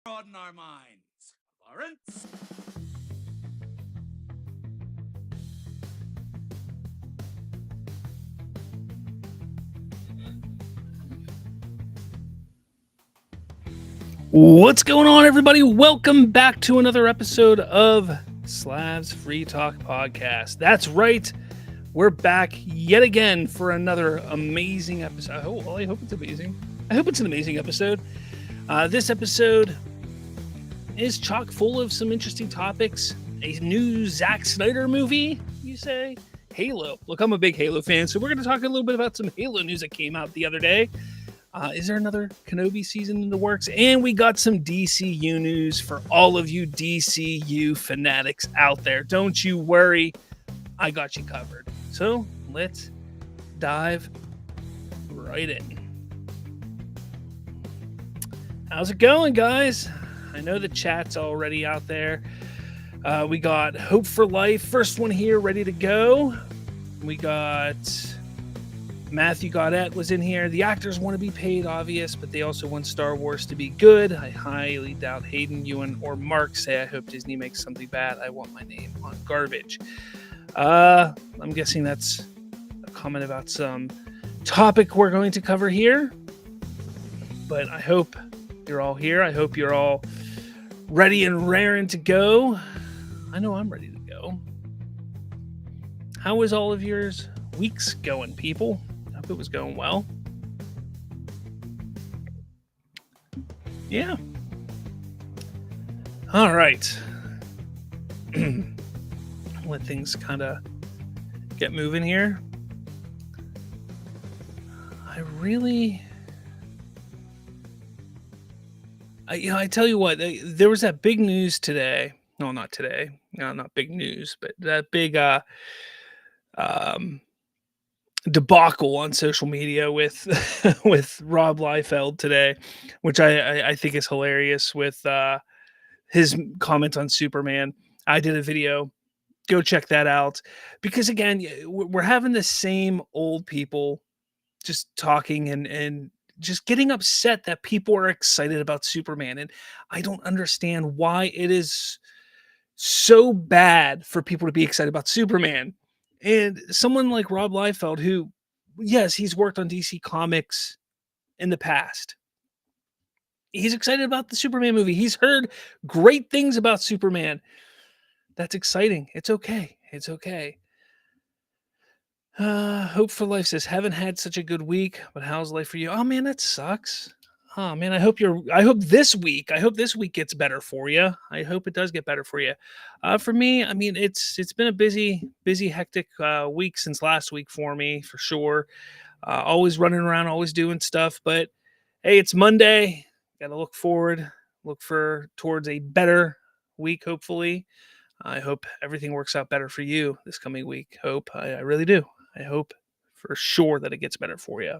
Broaden our minds. Lawrence? What's going on, everybody? Welcome back to another episode of Slav's Free Talk Podcast. That's right. We're back yet again for another amazing episode. I hope it's amazing. I hope it's an amazing episode. This episode is chock full of some interesting topics. A new Zack Snyder movie, you say? Halo. Look, I'm a big Halo fan, so we're going to talk a little bit about some Halo news that came out the other day. Is there another Kenobi season in the works? And we got some DCU news for all of you DCU fanatics out there. Don't you worry, I got you covered. So let's dive right in. How's it going, guys? I know the chat's already out there. We got Hope for Life, first one here, ready to go. We got Matthew Gaudette was in here. The actors want to be paid, obvious, but they also want Star Wars to be good. I highly doubt Hayden, Ewan, or Mark say, I hope Disney makes something bad. I want my name on garbage. I'm guessing that's a comment about some topic we're going to cover here. But I hope you're all here. I hope you're all ready and raring to go. I know I'm ready to go. How is all of yours weeks going, people? Hope it was going well. Yeah. All right. Let things kind of get moving here. I tell you what, there was that big news today. No, not today. No, not big news, but that big debacle on social media with with Rob Liefeld today, which I think is hilarious with his comment on Superman. I did a video. Go check that out. Because again, we're having the same old people just talking and just getting upset that people are excited about Superman. And I don't understand why it is so bad for people to be excited about Superman. And someone like Rob Liefeld, who, yes, he's worked on DC Comics in the past. He's excited about the Superman movie. He's heard great things about Superman. That's exciting. It's okay. It's okay. Hope for Life says, haven't had such a good week, but how's life for you? Oh man, that sucks. Oh man, I hope this week gets better for you. I hope it does get better for you. For me, I mean, it's been a busy, hectic week since last week for me, for sure. Always running around, always doing stuff, but hey, it's Monday. Got to look towards a better week, hopefully. I hope everything works out better for you this coming week. I really do. I hope for sure that it gets better for you.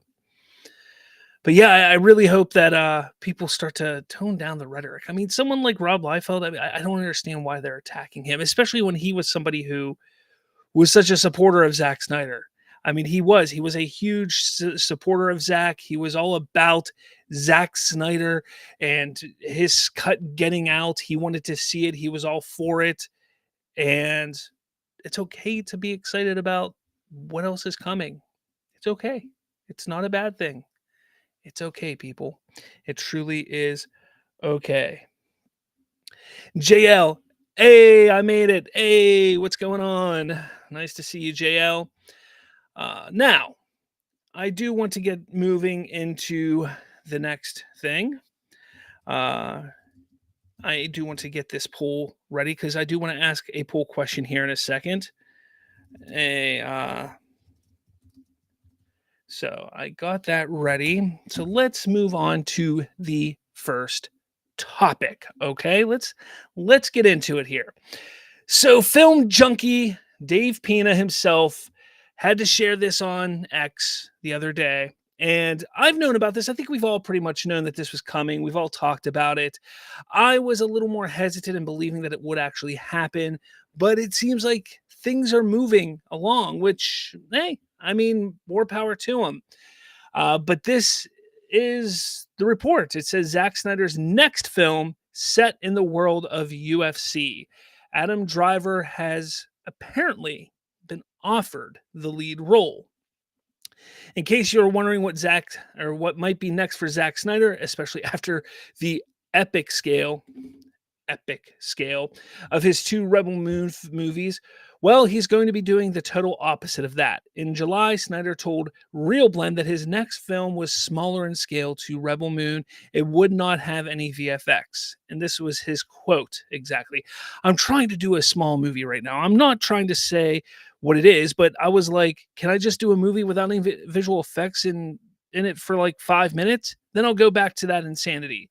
But yeah, I really hope that people start to tone down the rhetoric. I mean, someone like Rob Liefeld, I don't understand why they're attacking him, especially when he was somebody who was such a supporter of Zack Snyder. I mean, he was a huge supporter of Zack. He was all about Zack Snyder and his cut getting out. He wanted to see it. He was all for it. And it's okay to be excited about what else is coming. It's okay. It's not a bad thing. It's okay, people. It truly is okay. JL, hey, I made it. Hey, what's going on? Nice to see you, JL. Now, I do want to get moving into the next thing. I do want to get this poll ready because I do want to ask a poll question here in a second. So I got that ready. So let's move on to the first topic. Okay, let's get into it here. So film junkie Dave Pena himself had to share this on X the other day. And I've known about this. I think we've all pretty much known that this was coming. We've all talked about it. I was a little more hesitant in believing that it would actually happen, but it seems like things are moving along, which, hey, I mean, more power to them. But this is the report. It says Zack Snyder's next film set in the world of UFC. Adam Driver has apparently been offered the lead role. In case you're wondering what Zack or what might be next for Zack Snyder, especially after the epic scale epic scale of his two Rebel Moon movies, well, he's going to be doing the total opposite of that. In July, Snyder told Real Blend that his next film was smaller in scale to Rebel Moon. It would not have any VFX. And this was his quote exactly. I'm trying to do a small movie right now. I'm not trying to say what it is, but I was like, can I just do a movie without any visual effects in it for like 5 minutes? Then I'll go back to that insanity.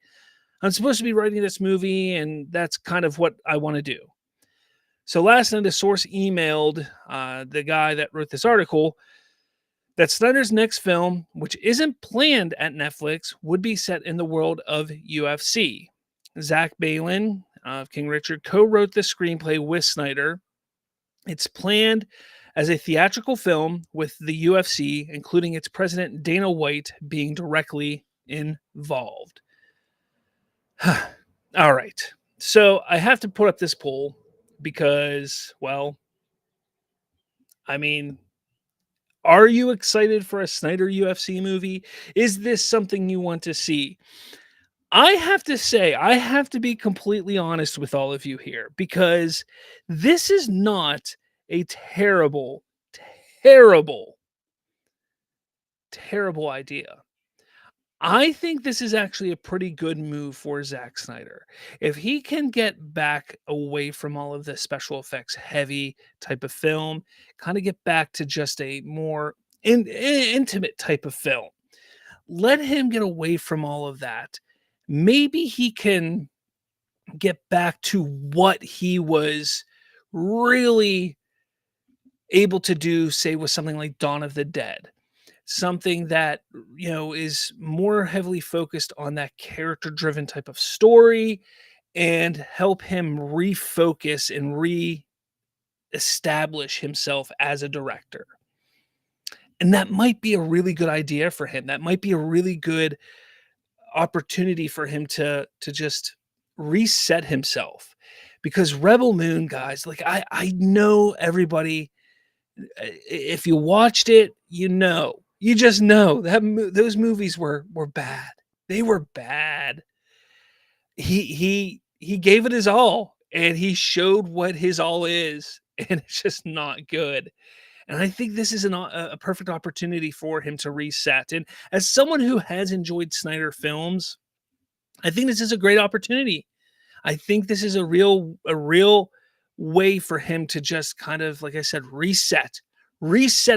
I'm supposed to be writing this movie, and that's kind of what I want to do. So last night, a source emailed the guy that wrote this article that Snyder's next film, which isn't planned at Netflix, would be set in the world of UFC. Zach Balin of King Richard co-wrote the screenplay with Snyder. It's planned as a theatrical film with the UFC, including its president Dana White being directly involved. All right. So I have to put up this poll because, well, I mean, are you excited for a Snyder UFC movie? Is this something you want to see? I have to say, I have to be completely honest with all of you here because this is not a terrible, terrible, terrible idea. I think this is actually a pretty good move for Zack Snyder. If he can get back away from all of the special effects heavy type of film, kind of get back to just a more intimate type of film, let him get away from all of that. Maybe he can get back to what he was really able to do, say, with something like Dawn of the Dead. Something that, is more heavily focused on that character driven type of story and help him refocus and re-establish himself as a director. And that might be a really good idea for him. That might be a really good opportunity for him to just reset himself. Because Rebel Moon, guys, like I know everybody, if you watched it, you just know that those movies were bad. They were bad. He gave it his all, and he showed what his all is, and it's just not good. And I think this is a perfect opportunity for him to reset. And as someone who has enjoyed Snyder films, I think this is a great opportunity. I think this is a real way for him to just kind of, like I said, reset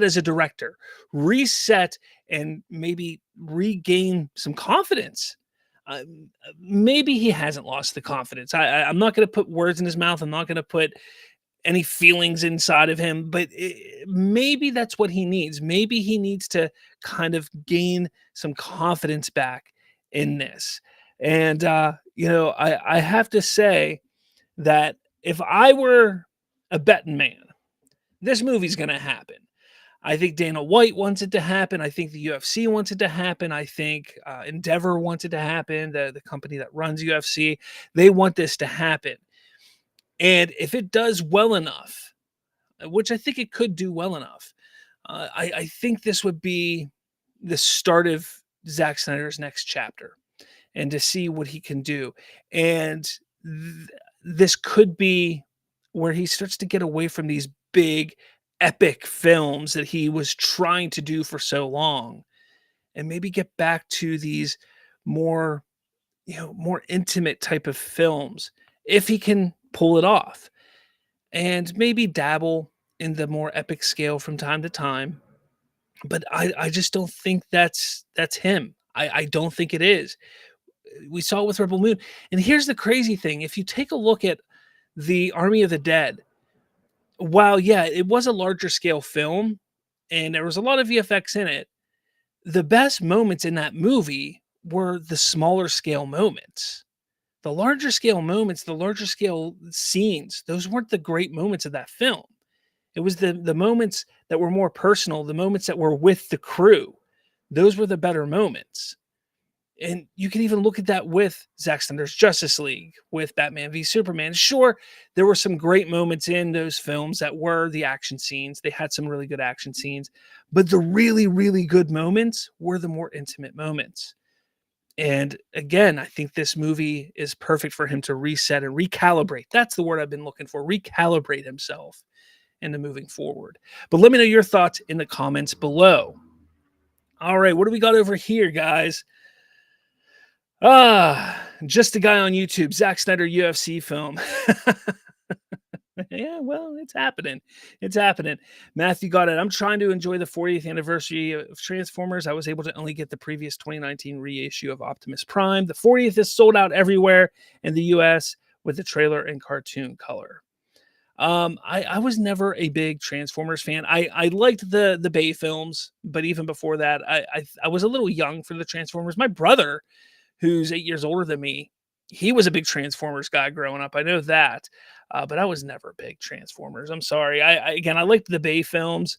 as a director, reset and maybe regain some confidence. Maybe he hasn't lost the confidence. I'm not going to put words in his mouth. I'm not going to put any feelings inside of him, but maybe that's what he needs. Maybe he needs to kind of gain some confidence back in this. And, I have to say that if I were a betting man, this movie's going to happen. I think Dana White wants it to happen. I think the UFC wants it to happen. I think Endeavor wants it to happen. The company that runs UFC, they want this to happen. And if it does well enough, which I think it could do well enough, I think this would be the start of Zack Snyder's next chapter, and to see what he can do. And this could be where he starts to get away from these big epic films that he was trying to do for so long, and maybe get back to these more more intimate type of films if he can pull it off, and maybe dabble in the more epic scale from time to time. But I just don't think that's him. I don't think it is. We saw it with Rebel Moon. And here's the crazy thing. If you take a look at the Army of the Dead, while, yeah, it was a larger scale film and there was a lot of VFX in it, the best moments in that movie were the smaller scale moments. The larger scale moments, the larger scale scenes, those weren't the great moments of that film. It was the moments that were more personal, the moments that were with the crew. Those were the better moments. And you can even look at that with Zack Snyder's Justice League, with Batman v Superman. Sure, there were some great moments in those films that were the action scenes. They had some really good action scenes, but the really, really good moments were the more intimate moments. And again, I think this movie is perfect for him to reset and recalibrate. That's the word I've been looking for, recalibrate himself into moving forward. But let me know your thoughts in the comments below. All right, what do we got over here, guys? Just a guy on YouTube, Zack Snyder UFC film. Yeah, well, it's happening. It's happening. Matthew got it. I'm trying to enjoy the 40th anniversary of Transformers. I was able to only get the previous 2019 reissue of Optimus Prime. The 40th is sold out everywhere in the US with the trailer and cartoon color. I was never a big Transformers fan. I liked the Bay films, but even before that, I was a little young for the Transformers. My brother, who's 8 years older than me, he was a big Transformers guy growing up. I know that, but I was never a big Transformers. I'm sorry. Again, I liked the Bay films,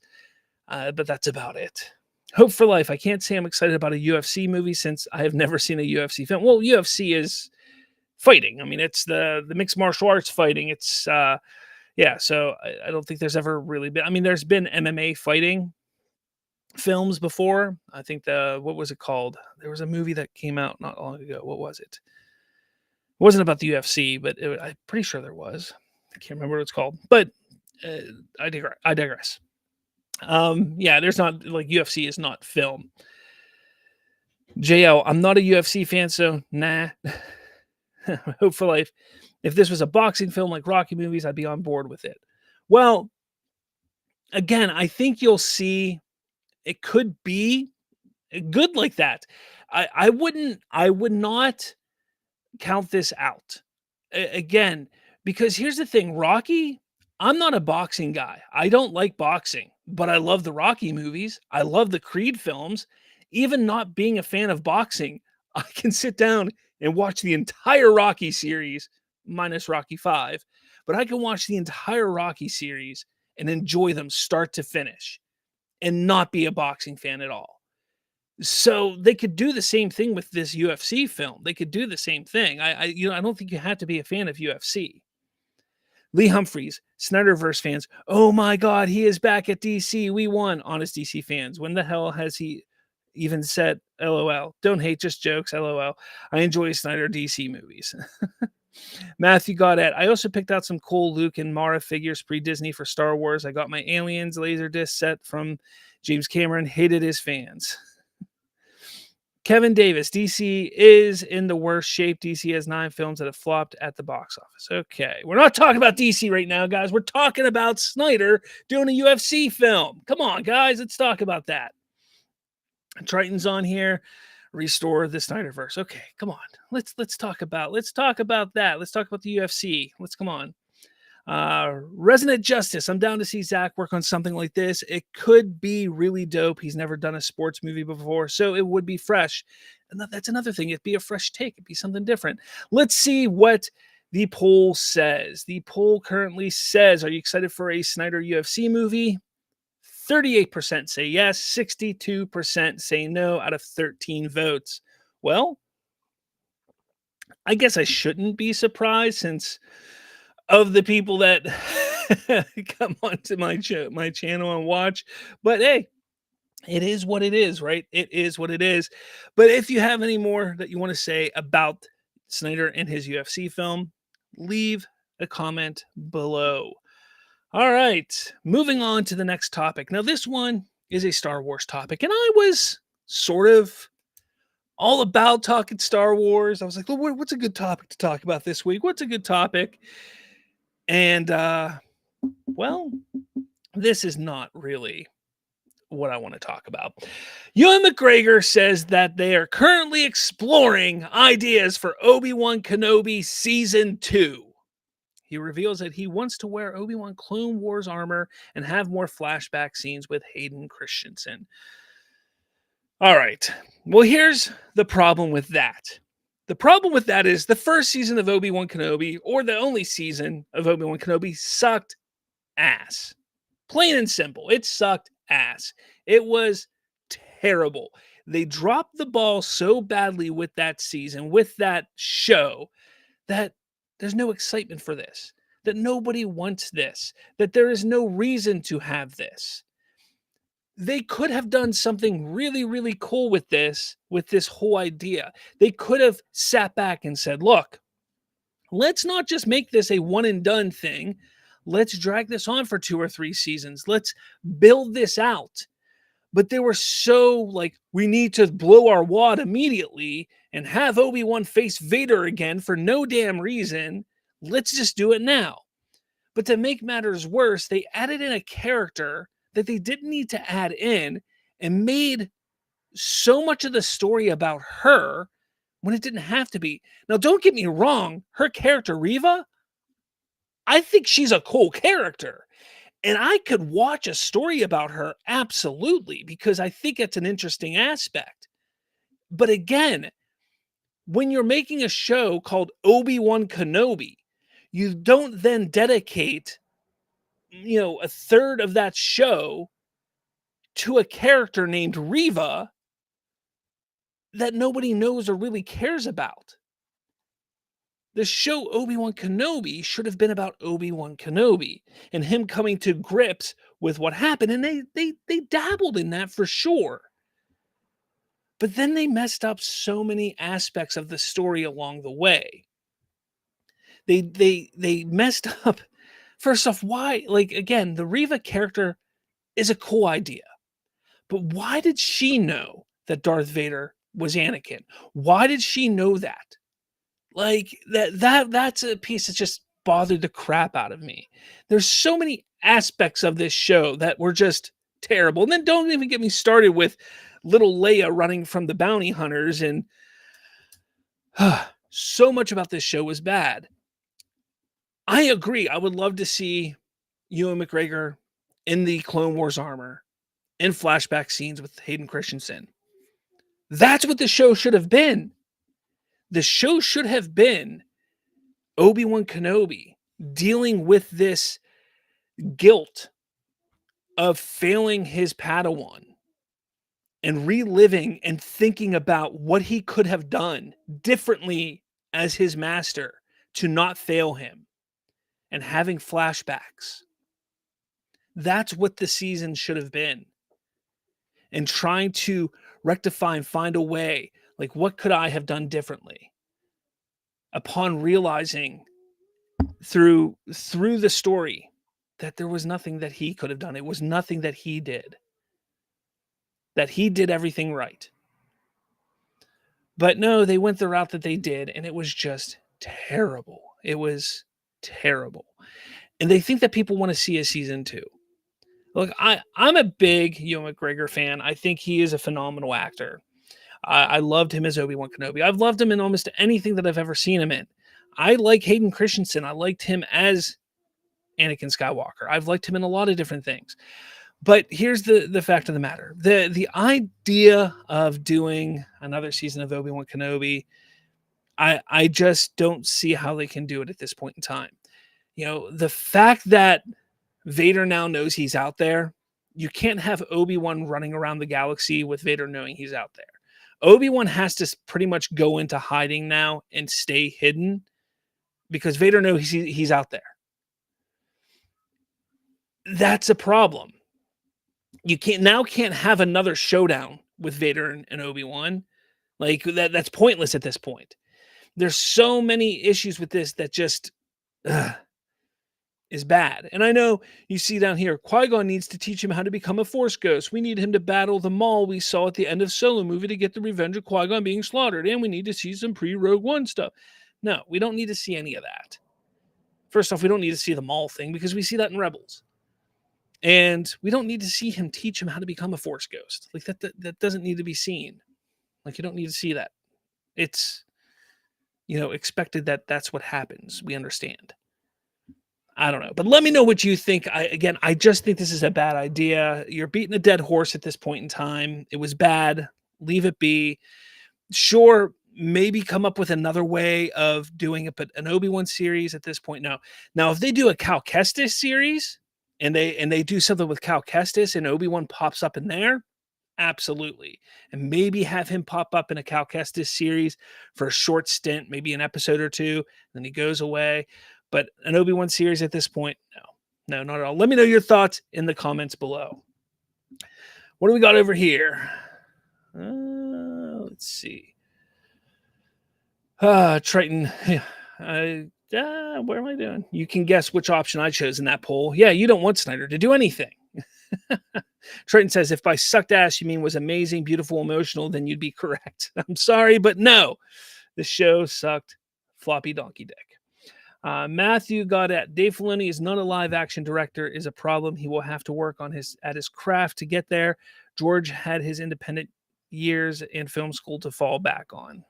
but that's about it. Hope for Life. I can't say I'm excited about a UFC movie since I have never seen a UFC film. Well, UFC is fighting. I mean, it's the mixed martial arts fighting. It's yeah. So I don't think there's ever really been. I mean, there's been MMA fighting films before. I think what was it called? There was a movie that came out not long ago. What was it? It wasn't about the UFC, but I'm pretty sure there was. I can't remember what it's called, but I digress. Yeah, there's not like UFC is not film. JL, I'm not a UFC fan, so nah. Hope for Life. If this was a boxing film like Rocky movies, I'd be on board with it. Well, again, I think you'll see it could be good like that. I would not count this out. Again, because here's the thing, Rocky, I'm not a boxing guy. I don't like boxing, but I love the Rocky movies. I love the Creed films. Even not being a fan of boxing, I can sit down and watch the entire Rocky series minus Rocky 5, but I can watch the entire Rocky series and enjoy them start to finish and not be a boxing fan at all. So they could do the same thing with this UFC film. They could do the same thing. I don't think you have to be a fan of UFC. Lee Humphreys, Snyderverse fans. Oh my God, he is back at DC. We won. Honest DC fans. When the hell has he even said LOL? Don't hate, just jokes. LOL. I enjoy Snyder DC movies. Matthew Goddard. I also picked out some cool Luke and Mara figures pre-Disney for Star Wars. I got my Aliens Laserdisc set from James Cameron. Hated his fans. Kevin Davis, DC is in the worst shape. DC has 9 films that have flopped at the box office. Okay, we're not talking about DC right now, guys. We're talking about Snyder doing a UFC film. Come on, guys, let's talk about that. Triton's on here. Restore the Snyderverse. Okay, come on. Let's talk about that. Let's talk about the UFC. Let's come on. Resonant Justice. I'm down to see Zack work on something like this. It could be really dope. He's never done a sports movie before, so it would be fresh. And that's another thing. It'd be a fresh take. It'd be something different. Let's see what the poll says. The poll currently says, are you excited for a Snyder UFC movie? 38% say yes, 62% say no out of 13 votes. Well, I guess I shouldn't be surprised since of the people that come onto my channel and watch. But hey, it is what it is, right? It is what it is. But if you have any more that you want to say about Snyder and his UFC film, leave a comment below. All right, moving on to the next topic. Now, this one is a Star Wars topic, and I was sort of all about talking Star Wars. I was like, well, what's a good topic to talk about this week? What's a good topic? And, well, this is not really what I want to talk about. Ewan McGregor says that they are currently exploring ideas for Obi-Wan Kenobi Season 2. He reveals that he wants to wear Obi-Wan Clone Wars armor and have more flashback scenes with Hayden Christensen. All right. Well, here's the problem with that. The problem with that is the first season of Obi-Wan Kenobi, or the only season of Obi-Wan Kenobi, sucked ass. Plain and simple. It sucked ass. It was terrible. They dropped the ball so badly with that season, with that show, that there's no excitement for this, that nobody wants this, that there is no reason to have this. They could have done something really, really cool with this whole idea. They could have sat back and said, look, let's not just make this a one and done thing. Let's drag this on for 2 or 3 seasons. Let's build this out. But they were so like, we need to blow our wad immediately and have Obi-Wan face Vader again for no damn reason. Let's just do it now. But to make matters worse, they added in a character that they didn't need to add in and made so much of the story about her when it didn't have to be. Now, don't get me wrong, her character, Reva, I think she's a cool character. And I could watch a story about her, absolutely, because I think it's an interesting aspect. But again, when you're making a show called Obi-Wan Kenobi, you don't then dedicate, a third of that show to a character named Reva that nobody knows or really cares about. The show Obi-Wan Kenobi should have been about Obi-Wan Kenobi and him coming to grips with what happened. And they dabbled in that for sure. But then they messed up so many aspects of the story along the way. They messed up. First off, why? Like, again, the Reva character is a cool idea. But why did she know that Darth Vader was Anakin? Why did she know that? Like, that's a piece that just bothered the crap out of me. There's so many aspects of this show that were just terrible. And then don't even get me started with little Leia running from the bounty hunters, and so much about this show was bad. I agree. I would love to see Ewan McGregor in the Clone Wars armor in flashback scenes with Hayden Christensen. That's what the show should have been. The show should have been Obi-Wan Kenobi dealing with this guilt of failing his Padawan and reliving and thinking about what he could have done differently as his master to not fail him, and having flashbacks. That's what the season should have been. And trying to rectify and find a way, like, what could I have done differently? Upon realizing through the story that there was nothing that he could have done. It was nothing that he did. That he did everything right. But no, they went the route that they did, and it was just terrible. It was terrible. And they think that people want to see a season 2. Look, I'm a big Ewan McGregor fan. I think he is a phenomenal actor. I loved him as Obi-Wan Kenobi. I've loved him in almost anything that I've ever seen him in. I like Hayden Christensen. I liked him as Anakin Skywalker. I've liked him in a lot of different things. But here's the fact of the matter. The idea of doing another season of Obi-Wan Kenobi, I just don't see how they can do it at this point in time. The fact that Vader now knows he's out there, you can't have Obi-Wan running around the galaxy with Vader knowing he's out there. Obi-Wan has to pretty much go into hiding now and stay hidden because Vader knows he's out there. That's a problem. You can't have another showdown with Vader and Obi-Wan. Like, that's pointless at this point. There's so many issues with this that just is bad. And I know you see down here, Qui-Gon needs to teach him how to become a Force Ghost. We need him to battle the Maul we saw at the end of Solo movie to get the revenge of Qui-Gon being slaughtered. And we need to see some pre-Rogue One stuff. No, we don't need to see any of that. First off, we don't need to see the Maul thing because we see that in Rebels. And we don't need to see him teach him how to become a Force Ghost. Like, that doesn't need to be seen. Like, you don't need to see that. It's, expected that that's what happens. We understand. I don't know. But let me know what you think. I just think this is a bad idea. You're beating a dead horse at this point in time. It was bad. Leave it be. Sure, maybe come up with another way of doing it, but an Obi-Wan series at this point, no. Now, if they do a Cal Kestis series and they do something with Cal Kestis and Obi-Wan pops up in there, Absolutely. And maybe have him pop up in a Cal Kestis series for a short stint, maybe an episode or two, then he goes away. But an Obi-Wan series at this point, no. No, not at all. Let me know your thoughts in the comments below. What do we got over here? Let's see. Triton. Where am I doing? You can guess which option I chose in that poll. Yeah, you don't want Snyder to do anything. Triton says, if by sucked ass you mean was amazing, beautiful, emotional, then you'd be correct. I'm sorry, but no. The show sucked floppy donkey dick. Matthew Goddett. Dave Filoni is not a live action director is a problem. He will have to work on his craft to get there. George had his independent years and film school to fall back on.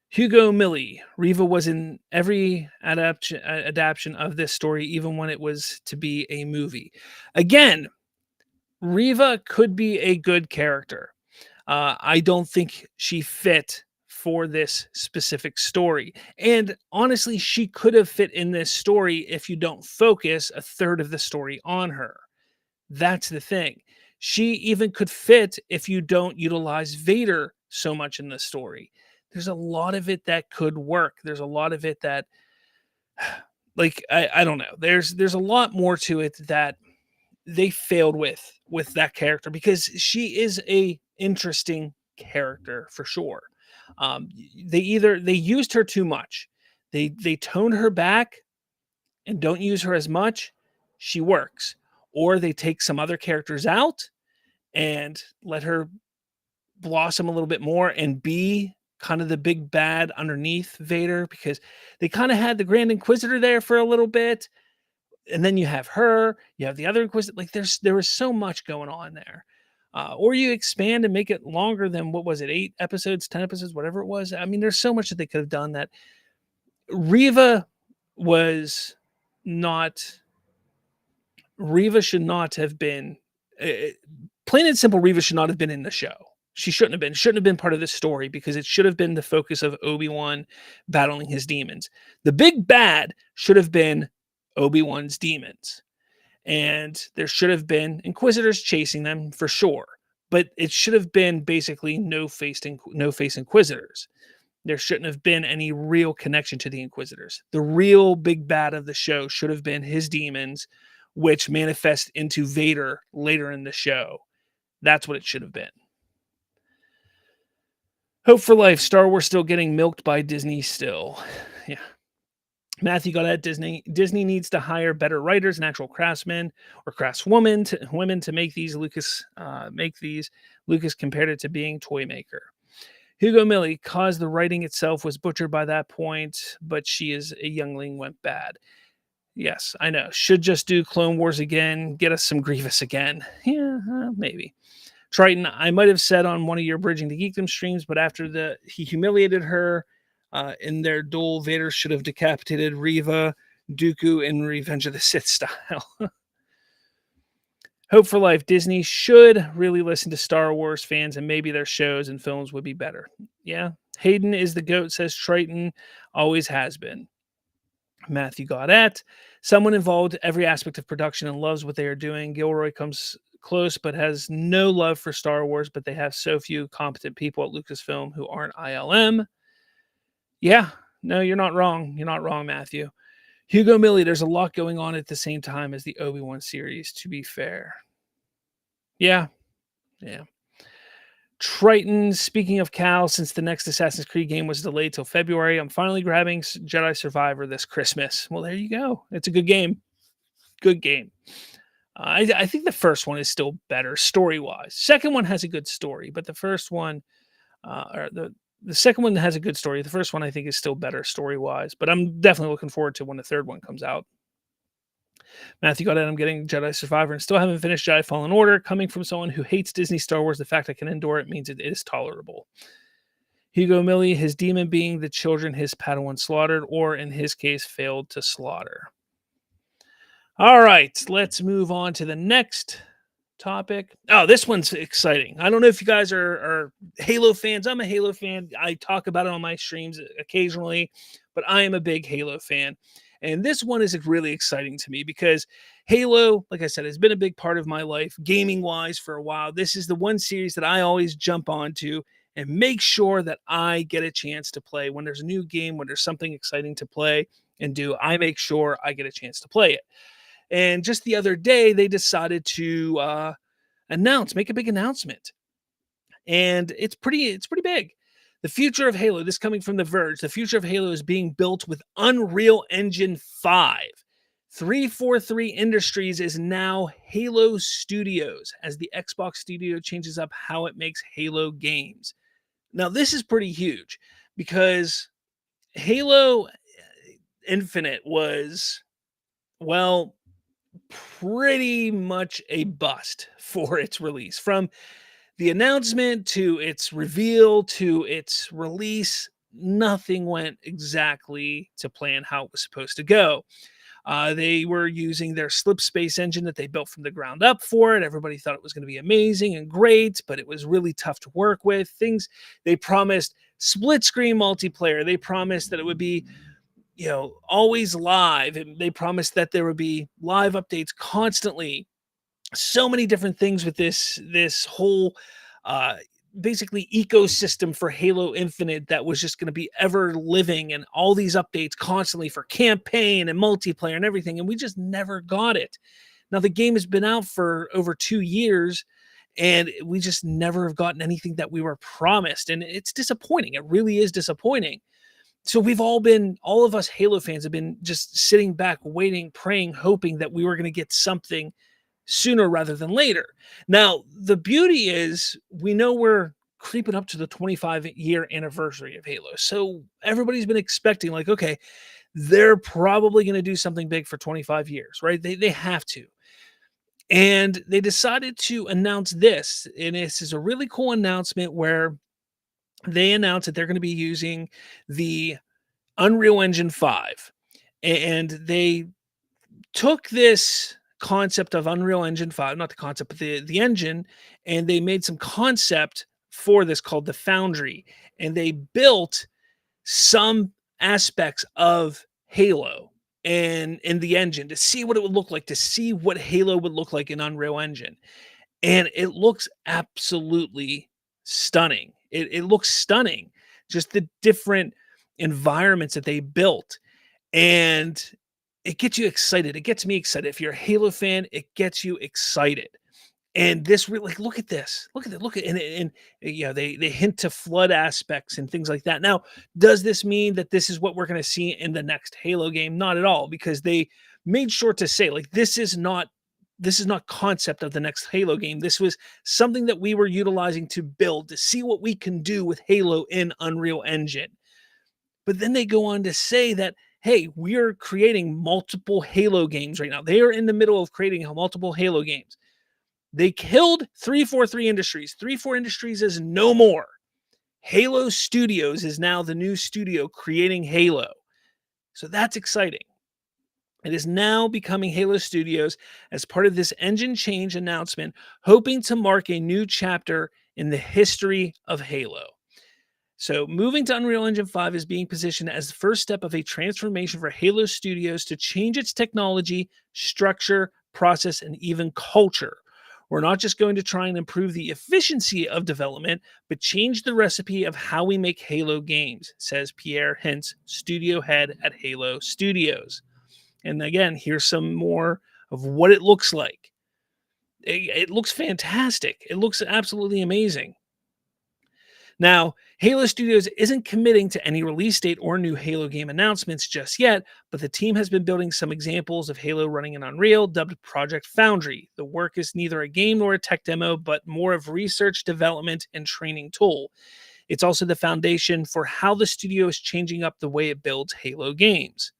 Hugo Millie. Riva was in every adaptation of this story, even when it was to be a movie. Again, Riva could be a good character. I don't think she fit for this specific story. And honestly, she could have fit in this story if you don't focus a third of the story on her. That's the thing. She even could fit if you don't utilize Vader so much in the story. There's a lot of it that could work. There's a lot of it that, like, I don't know. There's a lot more to it that they failed with that character because she is a interesting character for sure. They used her too much. They toned her back and don't use her as much. She works. Or they take some other characters out and let her blossom a little bit more and be kind of the big bad underneath Vader, because they kind of had the Grand Inquisitor there for a little bit. And then you have her, you have the other Inquisitor. Like there was so much going on there. Or you expand and make it longer than, what was it, 8 episodes, 10 episodes, whatever it was. I mean, there's so much that they could have done that. Riva should not have been, plain and simple, Riva should not have been in the show. She shouldn't have been part of this story, because it should have been the focus of Obi-Wan battling his demons. The big bad should have been Obi-Wan's demons. And there should have been Inquisitors chasing them for sure. But it should have been basically no-face Inquisitors. There shouldn't have been any real connection to the Inquisitors. The real big bad of the show should have been his demons, which manifest into Vader later in the show. That's what it should have been. Hope for life. Star Wars still getting milked by Disney still. Yeah. Matthew got at Disney. Disney needs to hire better writers and actual craftsmen or craftswomen to make these. Lucas compared it to being toy maker. Hugo Millie, cause the writing itself was butchered by that point, but she is a youngling went bad. Yes, I know. Should just do Clone Wars again. Get us some Grievous again. Yeah, maybe. Triton, I might have said on one of your Bridging the Geekdom streams, but after he humiliated her in their duel, Vader should have decapitated Riva, Dooku in Revenge of the Sith style. Hope for life. Disney should really listen to Star Wars fans, and maybe their shows and films would be better. Yeah. Hayden is the GOAT, says Triton. Always has been. Matthew Goddett. Someone involved every aspect of production and loves what they are doing. Gilroy comes close but has no love for Star Wars, but they have so few competent people at Lucasfilm who aren't ILM. Yeah. No, you're not wrong. You're not wrong, Matthew. Hugo Millie, there's a lot going on at the same time as the Obi-Wan series, to be fair. Yeah. Yeah. Triton, speaking of Cal, since the next Assassin's Creed game was delayed till February, I'm finally grabbing Jedi Survivor this Christmas. Well, there you go. It's a good game. Good game. I think the first one is still better story-wise. Second one has a good story, but the first one, or the second one has a good story. The first one I think is still better story-wise, but I'm definitely looking forward to when the third one comes out. Matthew got it. I'm getting Jedi Survivor and still haven't finished Jedi Fallen Order. Coming from someone who hates Disney Star Wars, the fact I can endure it means it is tolerable. Hugo Millie, his demon being the children his Padawan slaughtered, or in his case, failed to slaughter. All right, let's move on to the next topic. Oh, this one's exciting. I don't know if you guys are Halo fans. I'm a Halo fan. I talk about it on my streams occasionally, but I am a big Halo fan. And this one is really exciting to me because Halo, like I said, has been a big part of my life gaming wise for a while. This is the one series that I always jump onto and make sure that I get a chance to play. When there's a new game, when there's something exciting to play and do, I make sure I get a chance to play it. And just the other day, they decided to make a big announcement, and it's pretty big. The future of Halo, this coming from The Verge, the future of Halo is being built with Unreal Engine 5. 343 Industries is now Halo Studios as the Xbox studio changes up how it makes Halo games. Now, this is pretty huge because Halo Infinite was, well, pretty much a bust for its release. From the announcement to its reveal to its release, nothing went exactly to plan how it was supposed to go. They were using their slip space engine that they built from the ground up for it. Everybody thought it was going to be amazing and great, but it was really tough to work with. They promised split screen multiplayer. They promised that it would be, always live. And they promised that there would be live updates constantly. So many different things with this whole uh basically ecosystem for Halo Infinite that was just going to be ever living, and all these updates constantly for campaign and multiplayer and everything, and we just never got it. Now the game has been out for over 2 years and we just never have gotten anything that we were promised, and it's disappointing. It really is disappointing. So all of us Halo fans have been just sitting back, waiting, praying, hoping that we were going to get something sooner rather than later. Now, the beauty is we know we're creeping up to the 25-year anniversary of Halo. So everybody's been expecting, like, okay, they're probably going to do something big for 25 years, right? They have to. And they decided to announce this. And this is a really cool announcement where they announced that they're going to be using the Unreal Engine 5. And they took this concept of Unreal Engine 5, not the concept, but the engine, and they made some concept for this called the Foundry. And they built some aspects of Halo and in the engine to see what it would look like, to see what Halo would look like in Unreal Engine. And it looks absolutely stunning. It looks stunning. Just the different environments that they built. And it gets you excited. It gets me excited. If you're a Halo fan, it gets you excited. And this really, like, look at this. Look at it. Look at and they hint to flood aspects and things like that. Now, does this mean that this is what we're going to see in the next Halo game? Not at all, because they made sure to say, like, this is not concept of the next Halo game. This was something that we were utilizing to build, to see what we can do with Halo in Unreal Engine. But then they go on to say that, hey, we are creating multiple Halo games right now. They are in the middle of creating multiple Halo games. They killed 343 Industries. 34 Industries is no more. Halo Studios is now the new studio creating Halo. So that's exciting. It is now becoming Halo Studios as part of this engine change announcement, hoping to mark a new chapter in the history of Halo. So moving to Unreal Engine 5 is being positioned as the first step of a transformation for Halo Studios to change its technology, structure, process, and even culture. We're not just going to try and improve the efficiency of development, but change the recipe of how we make Halo games, says Pierre Hintz, studio head at Halo Studios. And again, here's some more of what it looks like. It looks fantastic. It looks absolutely amazing. Now, Halo Studios isn't committing to any release date or new Halo game announcements just yet, but the team has been building some examples of Halo running in Unreal, dubbed Project Foundry. The work is neither a game nor a tech demo, but more of research, development, and training tool. It's also the foundation for how the studio is changing up the way it builds Halo games.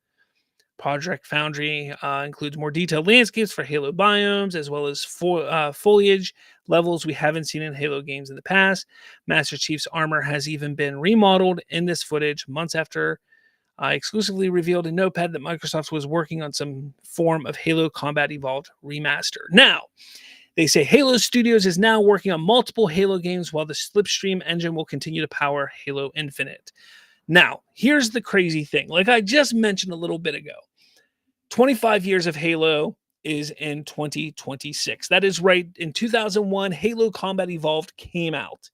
Project Foundry includes more detailed landscapes for Halo biomes, as well as foliage levels we haven't seen in Halo games in the past. Master Chief's armor has even been remodeled in this footage months after exclusively revealed in Notepad that Microsoft was working on some form of Halo Combat Evolved remaster. Now, they say Halo Studios is now working on multiple Halo games while the Slipstream engine will continue to power Halo Infinite. Now, here's the crazy thing. Like I just mentioned a little bit ago, 25 years of Halo is in 2026. That is right. In 2001, Halo Combat Evolved came out.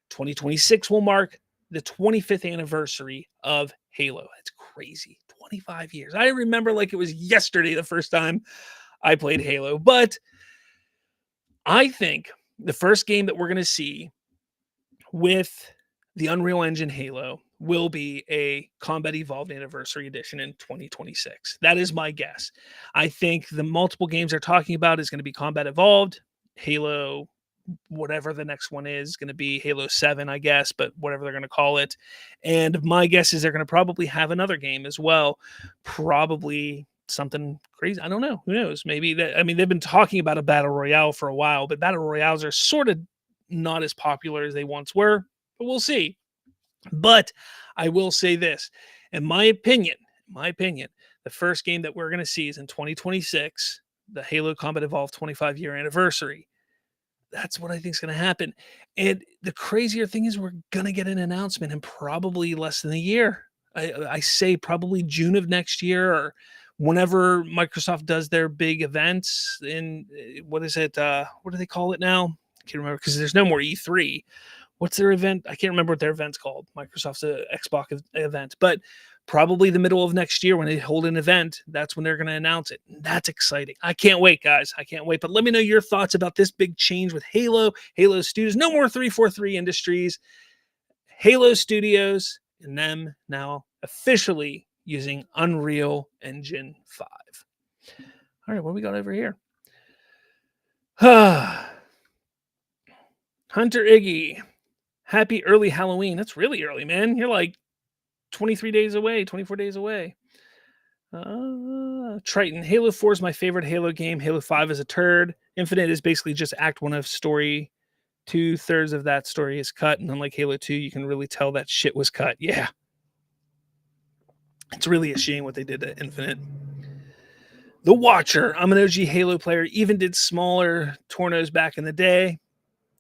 2026 will mark the 25th anniversary of Halo. That's crazy. 25 years. I remember like it was yesterday the first time I played Halo. But I think the first game that we're going to see with the Unreal Engine Halo will be a Combat Evolved Anniversary Edition in 2026. That is my guess. I think the multiple games they're talking about is going to be Combat Evolved, Halo, whatever the next one is going to be, Halo 7, I guess, but whatever they're going to call it. And my guess is they're going to probably have another game as well. Probably something crazy. I don't know. Who knows? Maybe that. I mean, they've been talking about a battle royale for a while, but battle royales are sort of not as popular as they once were. But we'll see. But I will say this, in my opinion, the first game that we're going to see is in 2026, the Halo Combat Evolved 25-year anniversary. That's what I think is going to happen. And the crazier thing is we're going to get an announcement in probably less than a year. I say probably June of next year, or whenever Microsoft does their big events in, what is it? What do they call it now? I can't remember because there's no more E3. What's their event? I can't remember what their event's called. Microsoft's Xbox event, but probably the middle of next year when they hold an event, that's when they're going to announce it. That's exciting. I can't wait, guys. I can't wait. But let me know your thoughts about this big change with Halo Studios. No more 343 Industries. Halo Studios, and them now officially using Unreal Engine 5. All right, what do we got over here? Hunter Iggy. Happy early Halloween. That's really early, man. You're like 23 days away, 24 days away. Triton. Halo 4 is my favorite Halo game. Halo 5 is a turd. Infinite is basically just act one of story. 2/3 of that story is cut. And unlike Halo 2, you can really tell that shit was cut. Yeah. It's really a shame what they did to Infinite. The Watcher. I'm an OG Halo player. Even did smaller Tornos back in the day.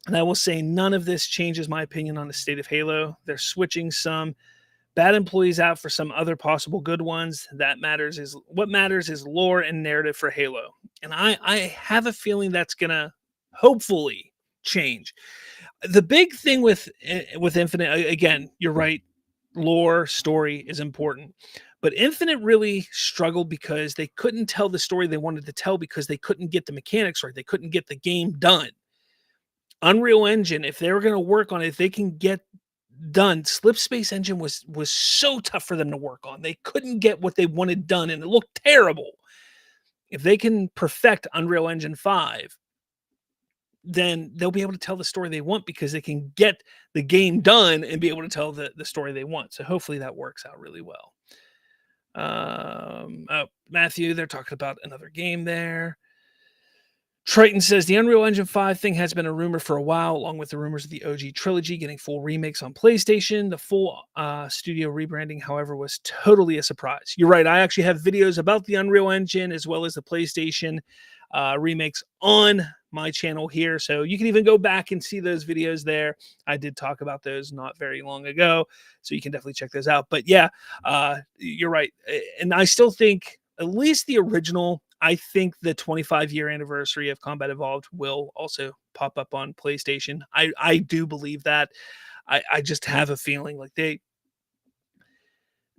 And I will say none of this changes my opinion on the state of Halo. They're switching some bad employees out for some other possible good ones. What matters is lore and narrative for Halo. And I have a feeling that's gonna hopefully change. The big thing with Infinite, again, you're right, lore, story is important. But Infinite really struggled because they couldn't tell the story they wanted to tell because they couldn't get the mechanics right. They couldn't get the game done. Unreal Engine, if they were going to work on it, if they can get done, Slip Space Engine was so tough for them to work on. They couldn't get what they wanted done, and it looked terrible. If they can perfect Unreal Engine 5, then they'll be able to tell the story they want because they can get the game done and be able to tell the story they want. So hopefully that works out really well. Matthew, they're talking about another game there. Triton says the Unreal Engine 5 thing has been a rumor for a while, along with the rumors of the OG trilogy getting full remakes on PlayStation. The full studio rebranding, however, was totally a surprise. You're right. I actually have videos about the Unreal Engine as well as the PlayStation remakes on my channel here. So you can even go back and see those videos there. I did talk about those not very long ago. So you can definitely check those out. But yeah, you're right. And I still think at least the original, I think the 25-year anniversary of Combat Evolved will also pop up on PlayStation. I do believe that. I just have a feeling like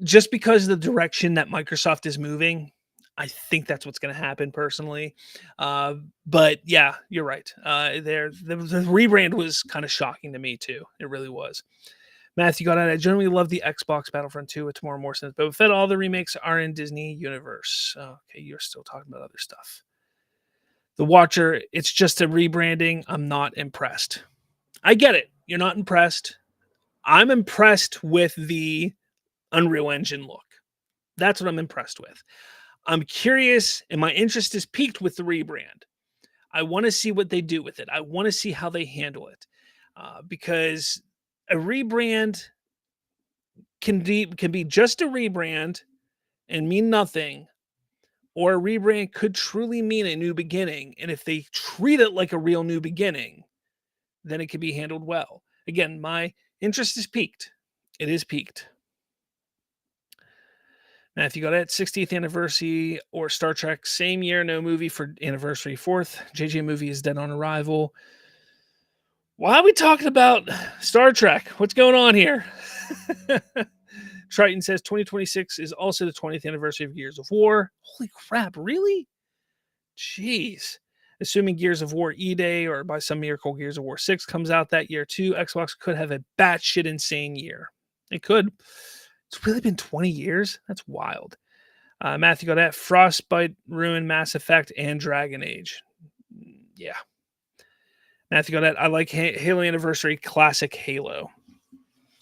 just because of the direction that Microsoft is moving, I think that's what's going to happen personally. But yeah, you're right. The rebrand was kind of shocking to me too. It really was. Matthew got out. I generally love the Xbox Battlefront 2 with more sense. But Fed, all the remakes are in Disney Universe. Okay, you're still talking about other stuff. The Watcher, it's just a rebranding. I'm not impressed. I get it. You're not impressed. I'm impressed with the Unreal Engine look. That's what I'm impressed with. I'm curious, and my interest is piqued with the rebrand. I want to see what they do with it. I want to see how they handle it. Because a rebrand can be just a rebrand and mean nothing, or a rebrand could truly mean a new beginning. And if they treat it like a real new beginning, then it can be handled well. Again, my interest is piqued. It is piqued. Matthew got it. 60th anniversary or Star Trek, same year, no movie for anniversary. 4th, JJ movie is dead on arrival. Why are we talking about Star Trek? What's going on here? Triton says 2026 is also the 20th anniversary of Gears of War. Holy crap, really? Jeez. Assuming Gears of War E-Day or by some miracle Gears of War 6 comes out that year too, Xbox could have a batshit insane year. It could. It's really been 20 years? That's wild. Matthew got that. Frostbite, Ruin, Mass Effect, and Dragon Age. Yeah. Matthew got that. I like Halo Anniversary, Classic Halo.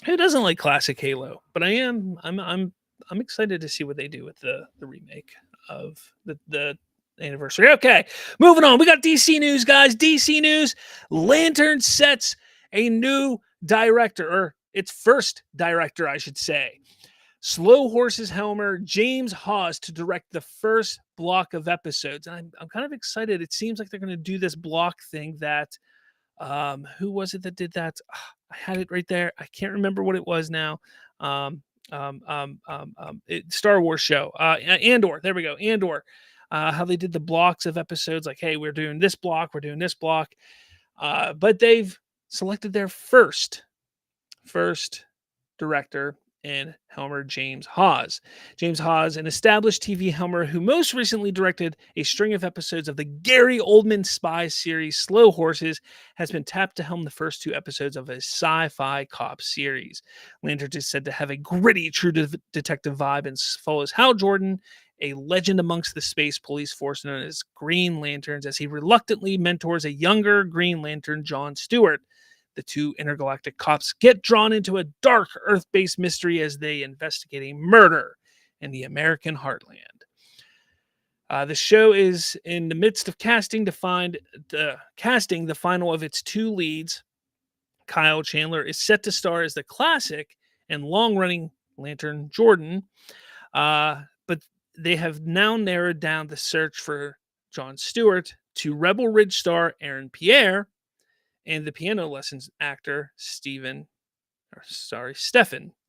Who doesn't like Classic Halo? But I'm excited to see what they do with the remake of the anniversary. Okay, moving on. We got DC news, guys. DC news. Lantern sets a new director, or its first director, I should say. Slow Horses helmer James Hawes to direct the first block of episodes. And I'm kind of excited. It seems like they're going to do this block thing that who was it that did that? I had it right there. I can't remember what it was now. Star Wars show. Andor. There we go. Andor. How they did the blocks of episodes, like, hey, we're doing this block, we're doing this block. But they've selected their first director in helmer James Hawes. James Hawes, an established TV helmer who most recently directed a string of episodes of the Gary Oldman spy series Slow Horses, has been tapped to helm the first 2 episodes of a sci-fi cop series. Lantern is said to have a gritty True Detective vibe and follows Hal Jordan, a legend amongst the space police force known as Green Lanterns, as he reluctantly mentors a younger Green Lantern, John Stewart. The 2 intergalactic cops get drawn into a dark Earth-based mystery as they investigate a murder in the American heartland. The show is in the midst of casting the final of its 2 leads. Kyle Chandler is set to star as the classic and long-running Lantern Jordan, but they have now narrowed down the search for John Stewart to Rebel Ridge star Aaron Pierre and the piano lessons actor Stephen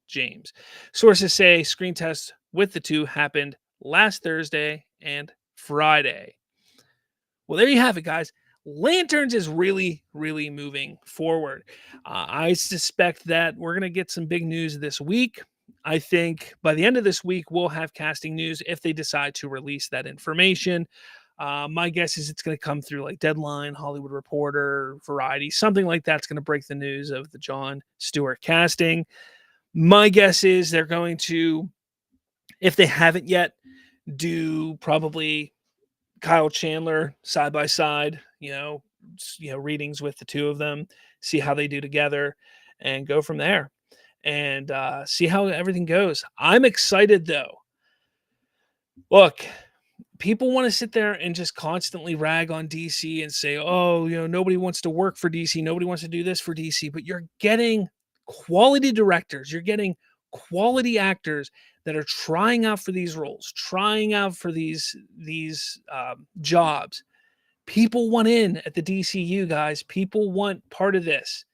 James. Sources say screen tests with the 2 happened last Thursday and Friday. Well, there you have it, guys. Lanterns is really, really moving forward. I suspect that we're going to get some big news this week. I think by the end of this week, we'll have casting news if they decide to release that information. My guess is it's going to come through like Deadline, Hollywood Reporter, Variety, something like that's going to break the news of the John Stewart casting. My guess is they're going to, if they haven't yet, do probably Kyle Chandler side by side, readings with the 2 of them, see how they do together, and go from there, and see how everything goes. I'm excited though. Look, people want to sit there and just constantly rag on DC and say, oh, nobody wants to work for DC. Nobody wants to do this for DC. But you're getting quality directors. You're getting quality actors that are trying out for these roles, trying out for these jobs. People want in at the DCU, guys. People want part of this.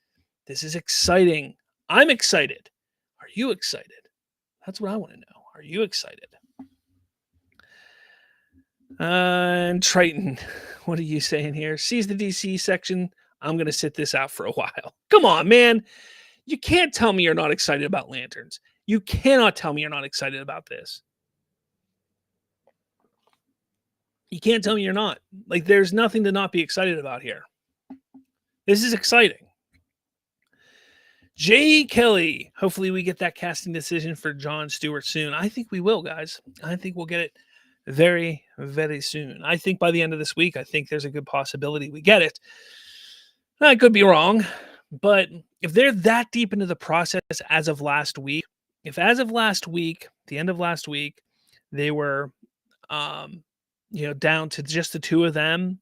This is exciting. I'm excited. Are you excited? That's what I want to know. Are you excited? And Triton, what are you saying here? Sees the DC section. I'm going to sit this out for a while. Come on, man. You can't tell me you're not excited about Lanterns. You cannot tell me you're not excited about this. You can't tell me you're not. Like, there's nothing to not be excited about here. This is exciting. Jay Kelly. Hopefully we get that casting decision for John Stewart soon. I think we will, guys. I think we'll get it very, very soon. I think by the end of this week, I think there's a good possibility we get it. I could be wrong, but if they're that deep into the process as of last week, if as of last week, the end of last week, they were, down to just the 2 of them,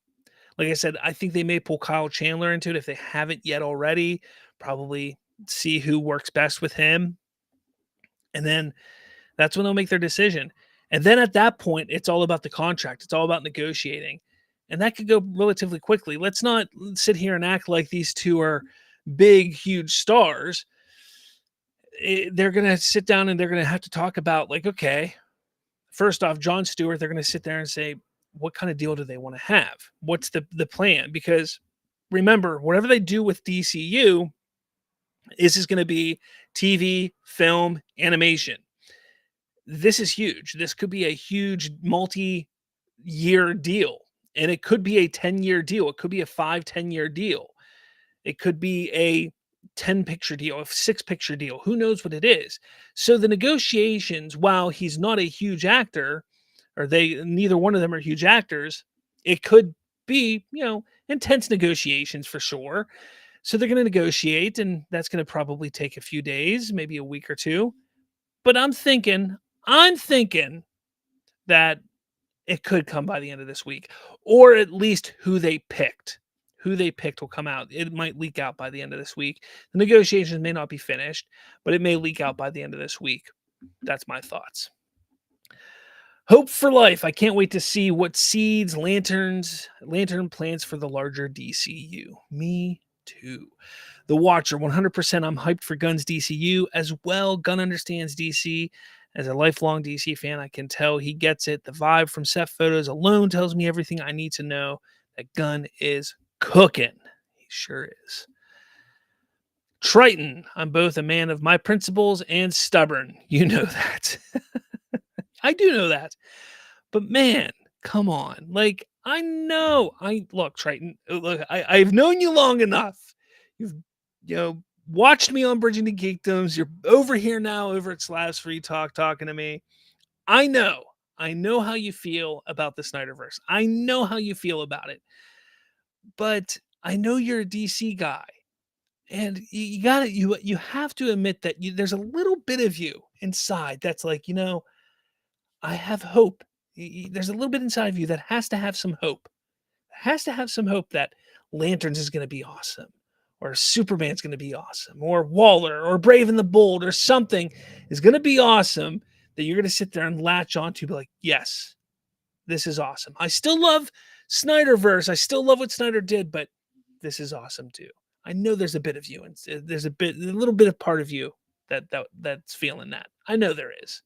like I said, I think they may pull Kyle Chandler into it if they haven't yet already. Probably see who works best with him, and then that's when they'll make their decision. And then at that point, it's all about the contract. It's all about negotiating. And that could go relatively quickly. Let's not sit here and act like these 2 are big, huge stars. They're going to sit down and they're going to have to talk about, like, okay, First off, Jon Stewart, they're going to sit there and say, what kind of deal do they want to have? What's the plan? Because remember, whatever they do with DCU is going to be TV, film, animation. This is huge. This could be a huge multi-year deal. And it could be a 10-year deal. It could be a 5-10-year deal. It could be a 10-picture deal, a 6-picture deal. Who knows what it is? So the negotiations, while he's not a huge actor, or neither one of them are huge actors, it could be, intense negotiations for sure. So they're going to negotiate, and that's going to probably take a few days, maybe a week or two. But I'm thinking that it could come by the end of this week, or at least who they picked will come out. It might leak out by the end of this week. The negotiations may not be finished, but it may leak out by the end of this week. That's my thoughts. Hope for life. I can't wait to see what seeds Lantern plans for the larger DCU. Me too. The Watcher, 100%. I'm hyped for Gunn's DCU as well. Gunn understands DC. As a lifelong DC fan, I can tell he gets it. The vibe from set photos alone tells me everything I need to know that Gunn is cooking. He sure is. Triton, I'm both a man of my principles and stubborn. You know that. I do know that. But man, come on. Like, I know. Look, Triton, look, I've known you long enough. You've, watched me on Bridging the Geekdoms. You're over here now over at Slavs Free Talk talking to me. I know how you feel about the Snyderverse. I know how you feel about it. But I know you're a DC guy. And you have to admit that there's a little bit of you inside that's like, I have hope. There's a little bit inside of you that has to have some hope. Has to have some hope that Lanterns is going to be awesome, or Superman's going to be awesome, or Waller, or Brave and the Bold, or something is going to be awesome that you're going to sit there and latch onto, be like, yes, this is awesome. I still love Snyderverse. I still love what Snyder did, but this is awesome too. I know there's a bit of you, and there's a little bit of part of you that's feeling that. I know there is.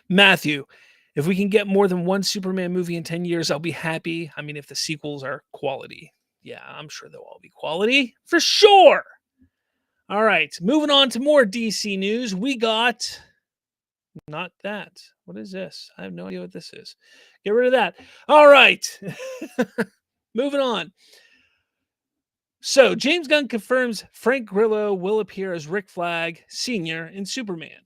Matthew, if we can get more than one Superman movie in 10 years, I'll be happy. I mean, if the sequels are quality. Yeah, I'm sure they'll all be quality. For sure. All right, moving on to more DC news. We got... Not that. What is this? I have no idea what this is. Get rid of that. All right. Moving on. So, James Gunn confirms Frank Grillo will appear as Rick Flag Sr. in Superman.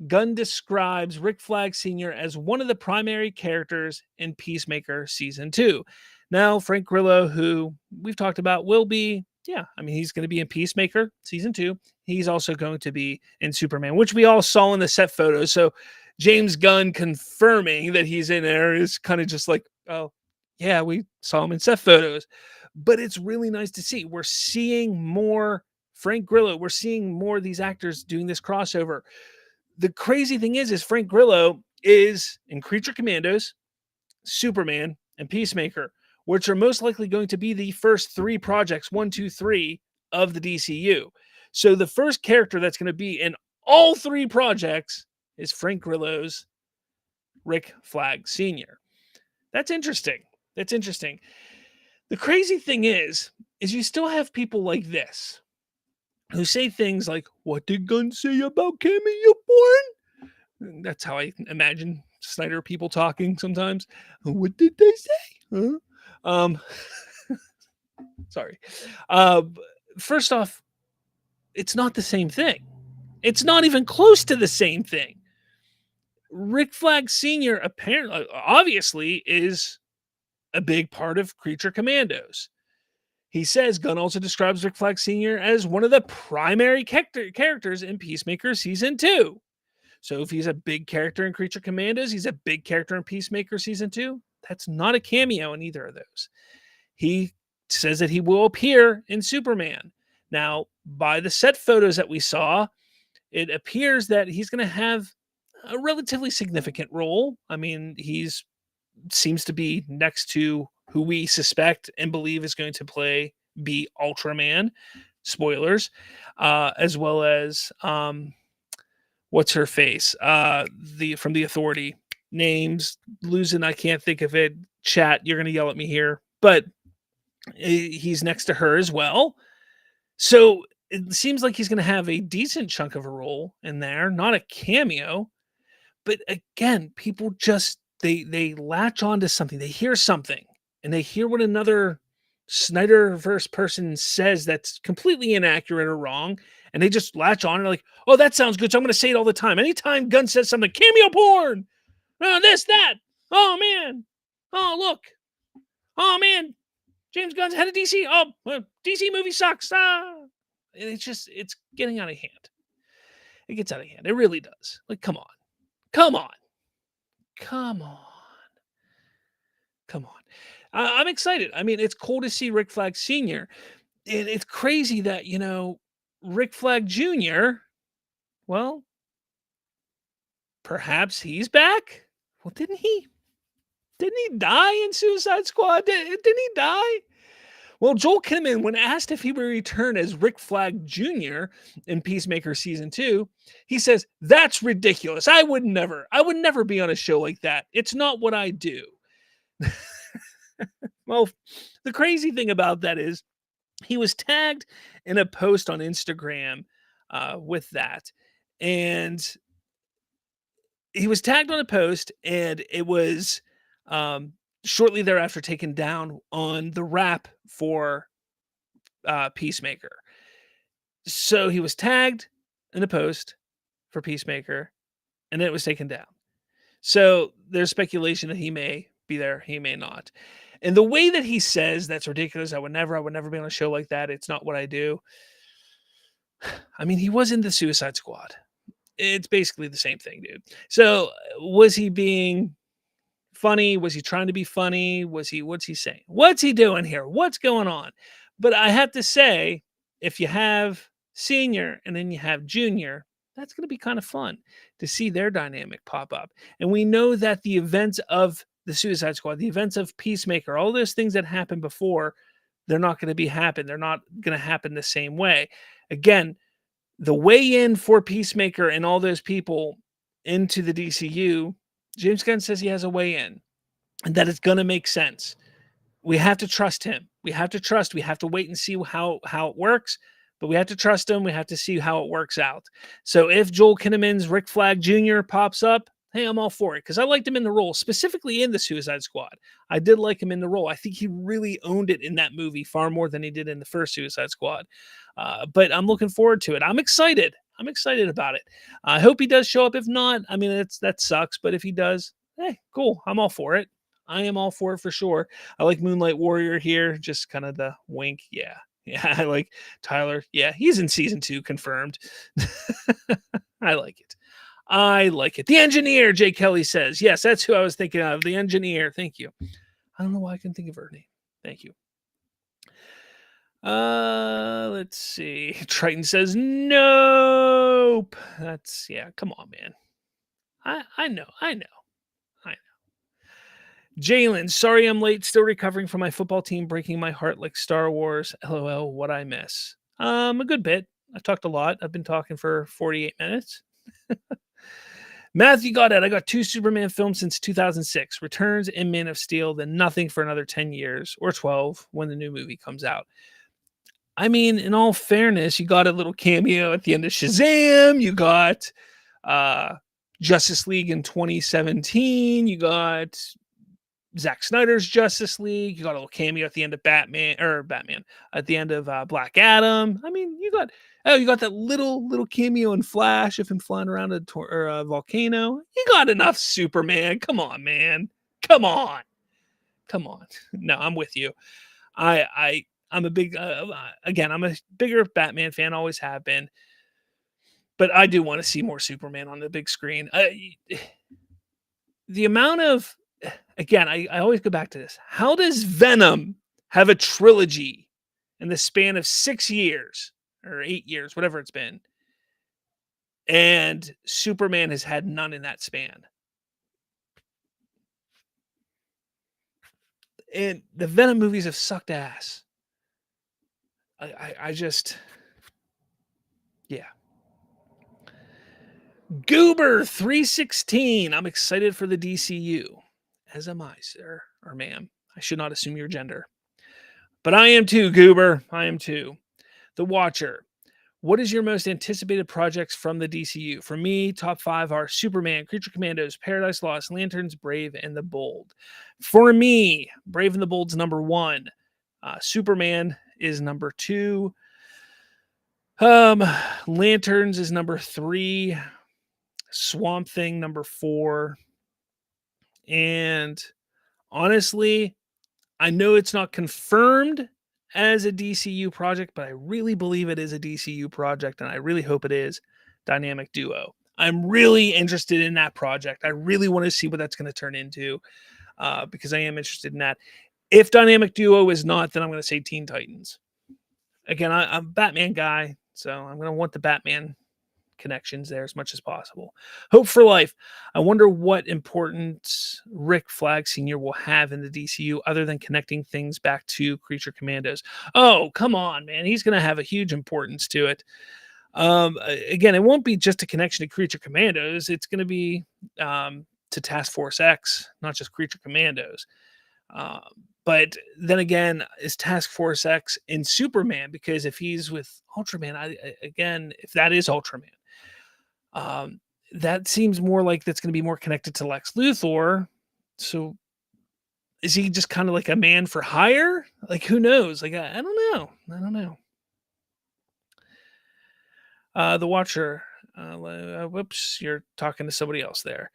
Gunn describes Rick Flag Sr. as one of the primary characters in Peacemaker Season 2. Now, Frank Grillo, who we've talked about, will be, he's going to be in Peacemaker Season 2. He's also going to be in Superman, which we all saw in the set photos. So, James Gunn confirming that he's in there is kind of just like, oh, yeah, we saw him in set photos. But it's really nice to see. We're seeing more Frank Grillo. We're seeing more of these actors doing this crossover. The crazy thing is Frank Grillo is in Creature Commandos, Superman, and Peacemaker, which are most likely going to be the first 3 projects, 1, 2, 3 of the DCU. So the first character that's going to be in all 3 projects is Frank Grillo's Rick Flag Sr. That's interesting. The crazy thing is you still have people like this who say things like, what did Gunn say about Cameo porn? That's how I imagine Snyder people talking sometimes. What did they say? Huh? Sorry. First off, it's not the same thing. It's not even close to the same thing. Rick Flag Sr. obviously is a big part of Creature Commandos. He says Gunn also describes Rick Flag Sr. as one of the primary characters in Peacemaker Season 2. So if he's a big character in Creature Commandos, he's a big character in Peacemaker Season 2. That's not a cameo in either of those. He says that he will appear in Superman. Now, by the set photos that we saw, it appears that he's going to have a relatively significant role. I mean, seems to be next to who we suspect and believe is going to be Ultraman. Spoilers. As well as what's her face? The from the Authority. Names losing, I can't think of it. Chat, you're gonna yell at me here, but he's next to her as well. So it seems like he's gonna have a decent chunk of a role in there, not a cameo. But again, people just they latch on to something. They hear something and they hear what another Snyderverse person says that's completely inaccurate or wrong, and they just latch on and like, oh, that sounds good. So I'm gonna say it all the time. Anytime Gunn says something, cameo porn, this, that. Oh man. Oh look. Oh man. James Gunn's head of DC. Oh, well, DC movie sucks. And it's getting out of hand. It gets out of hand. It really does. Like, come on. Come on. Come on. Come on. I'm excited. I mean, it's cool to see Rick Flag Sr. And it's crazy that, Rick Flag Jr., well, perhaps he's back. Well, didn't he? Didn't he die in Suicide Squad? Didn't he die? Well, Joel Kinnaman, when asked if he would return as Rick Flag Jr. in Peacemaker Season 2, he says, "That's ridiculous. I would never be on a show like that. It's not what I do." Well, the crazy thing about that is he was tagged in a post on Instagram with that. And he was tagged on a post, and it was shortly thereafter taken down on the wrap for Peacemaker. So he was tagged in a post for Peacemaker, and then it was taken down. So there's speculation that he may be there, he may not. And the way that he says that's ridiculous, I would never be on a show like that. It's not what I do. I mean, he was in the Suicide Squad. It's basically the same thing, dude. So was he being funny? Was he trying to be funny? What's he saying? What's he doing here? What's going on? But I have to say, if you have Senior and then you have Junior, that's going to be kind of fun to see their dynamic pop up. And we know that the events of the Suicide Squad, the events of Peacemaker, all those things that happened before, they're not going to happen. They're not going to happen the same way. Again, the way in for Peacemaker and all those people into the DCU, James Gunn says he has a way in and that it's going to make sense. We have to trust him. We have to wait and see how it works, but we have to trust him. We have to see how it works out. So if Joel Kinnaman's Rick Flag Jr. pops up, hey, I'm all for it because I liked him in the role, specifically in the Suicide Squad. I did like him in the role. I think he really owned it in that movie far more than he did in the first Suicide Squad. But I'm looking forward to it. I'm excited. I'm excited about it. I hope he does show up. If not, I mean, that sucks. But if he does, hey, cool. I'm all for it. I am all for it for sure. I like Moonlight Warrior here. Just kind of the wink. Yeah. Yeah. I like Tyler. Yeah. He's in season 2 confirmed. I like it. I like it. The Engineer, Jay Kelly says. Yes, that's who I was thinking of. The Engineer. Thank you. I don't know why I couldn't think of her name. Thank you. Let's see. Triton says nope. That's come on, man. I know. Jalen, sorry I'm late. Still recovering from my football team breaking my heart like Star Wars. LOL, what I miss. A good bit. I talked a lot. I've been talking for 48 minutes. Matthew got it. I got 2 Superman films since 2006. Returns and Man of Steel, then nothing for another 10 years or 12 when the new movie comes out. I mean, in all fairness, you got a little cameo at the end of Shazam. You got Justice League in 2017. You got Zack Snyder's Justice League. You got a little cameo at the end of Batman, at the end of Black Adam. I mean, you got that little cameo in Flash of him flying around a volcano. You got enough Superman. Come on, man. Come on. No, I'm with you. I'm a big, I'm a bigger Batman fan, always have been. But I do want to see more Superman on the big screen. The amount of, again, I always go back to this. How does Venom have a trilogy in the span of 6 years or 8 years, whatever it's been? And Superman has had none in that span. And the Venom movies have sucked ass. I just, yeah. Goober 316. I'm excited for the DCU. As am I, sir or ma'am. I should not assume your gender. But I am too, Goober. I am too. The Watcher. What is your most anticipated projects from the DCU? For me, top 5 are Superman, Creature Commandos, Paradise Lost, Lanterns, Brave, and the Bold. For me, Brave and the Bold's number 1. Superman is number 2. Lanterns is number 3. Swamp Thing number 4. And honestly, I know it's not confirmed as a DCU project, but I really believe it is a DCU project, and I really hope it is Dynamic Duo. I'm really interested in that project. I really want to see what that's going to turn into because I am interested in that. If Dynamic Duo is not, then I'm going to say Teen Titans. Again, I'm a Batman guy, so I'm going to want the Batman connections there as much as possible. Hope for Life. I wonder what importance Rick Flag Sr. will have in the DCU other than connecting things back to Creature Commandos. Oh, come on, man. He's going to have a huge importance to it. Again, it won't be just a connection to Creature Commandos. It's going to be to Task Force X, not just Creature Commandos. But then again, is Task Force X in Superman? Because if he's with Ultraman, if that is Ultraman, that seems more like that's going to be more connected to Lex Luthor. So is he just kind of like a man for hire? Like, who knows? Like, I don't know. I don't know. The Watcher. Whoops, you're talking to somebody else there.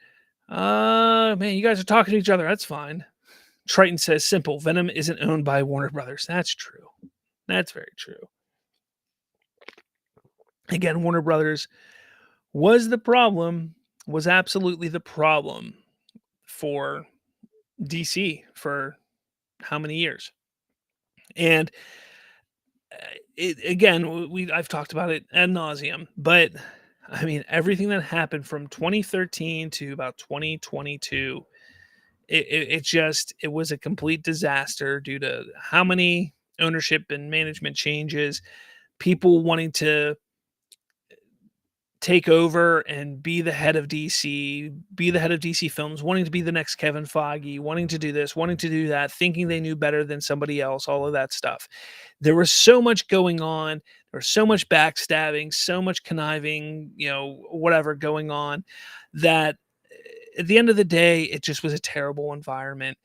Man, you guys are talking to each other. That's fine. Triton says, simple. Venom isn't owned by Warner Brothers. That's true. That's very true. Again, Warner Brothers was absolutely the problem for DC for how many years? And I've talked about it ad nauseum, but I mean, everything that happened from 2013 to about 2022, it was a complete disaster due to how many ownership and management changes, people wanting to take over and be the head of DC, be the head of DC Films, wanting to be the next Kevin Feige, wanting to do this, wanting to do that, thinking they knew better than somebody else, all of that stuff. There was so much going on. There was so much backstabbing, so much conniving, whatever going on, that at the end of the day, it just was a terrible environment.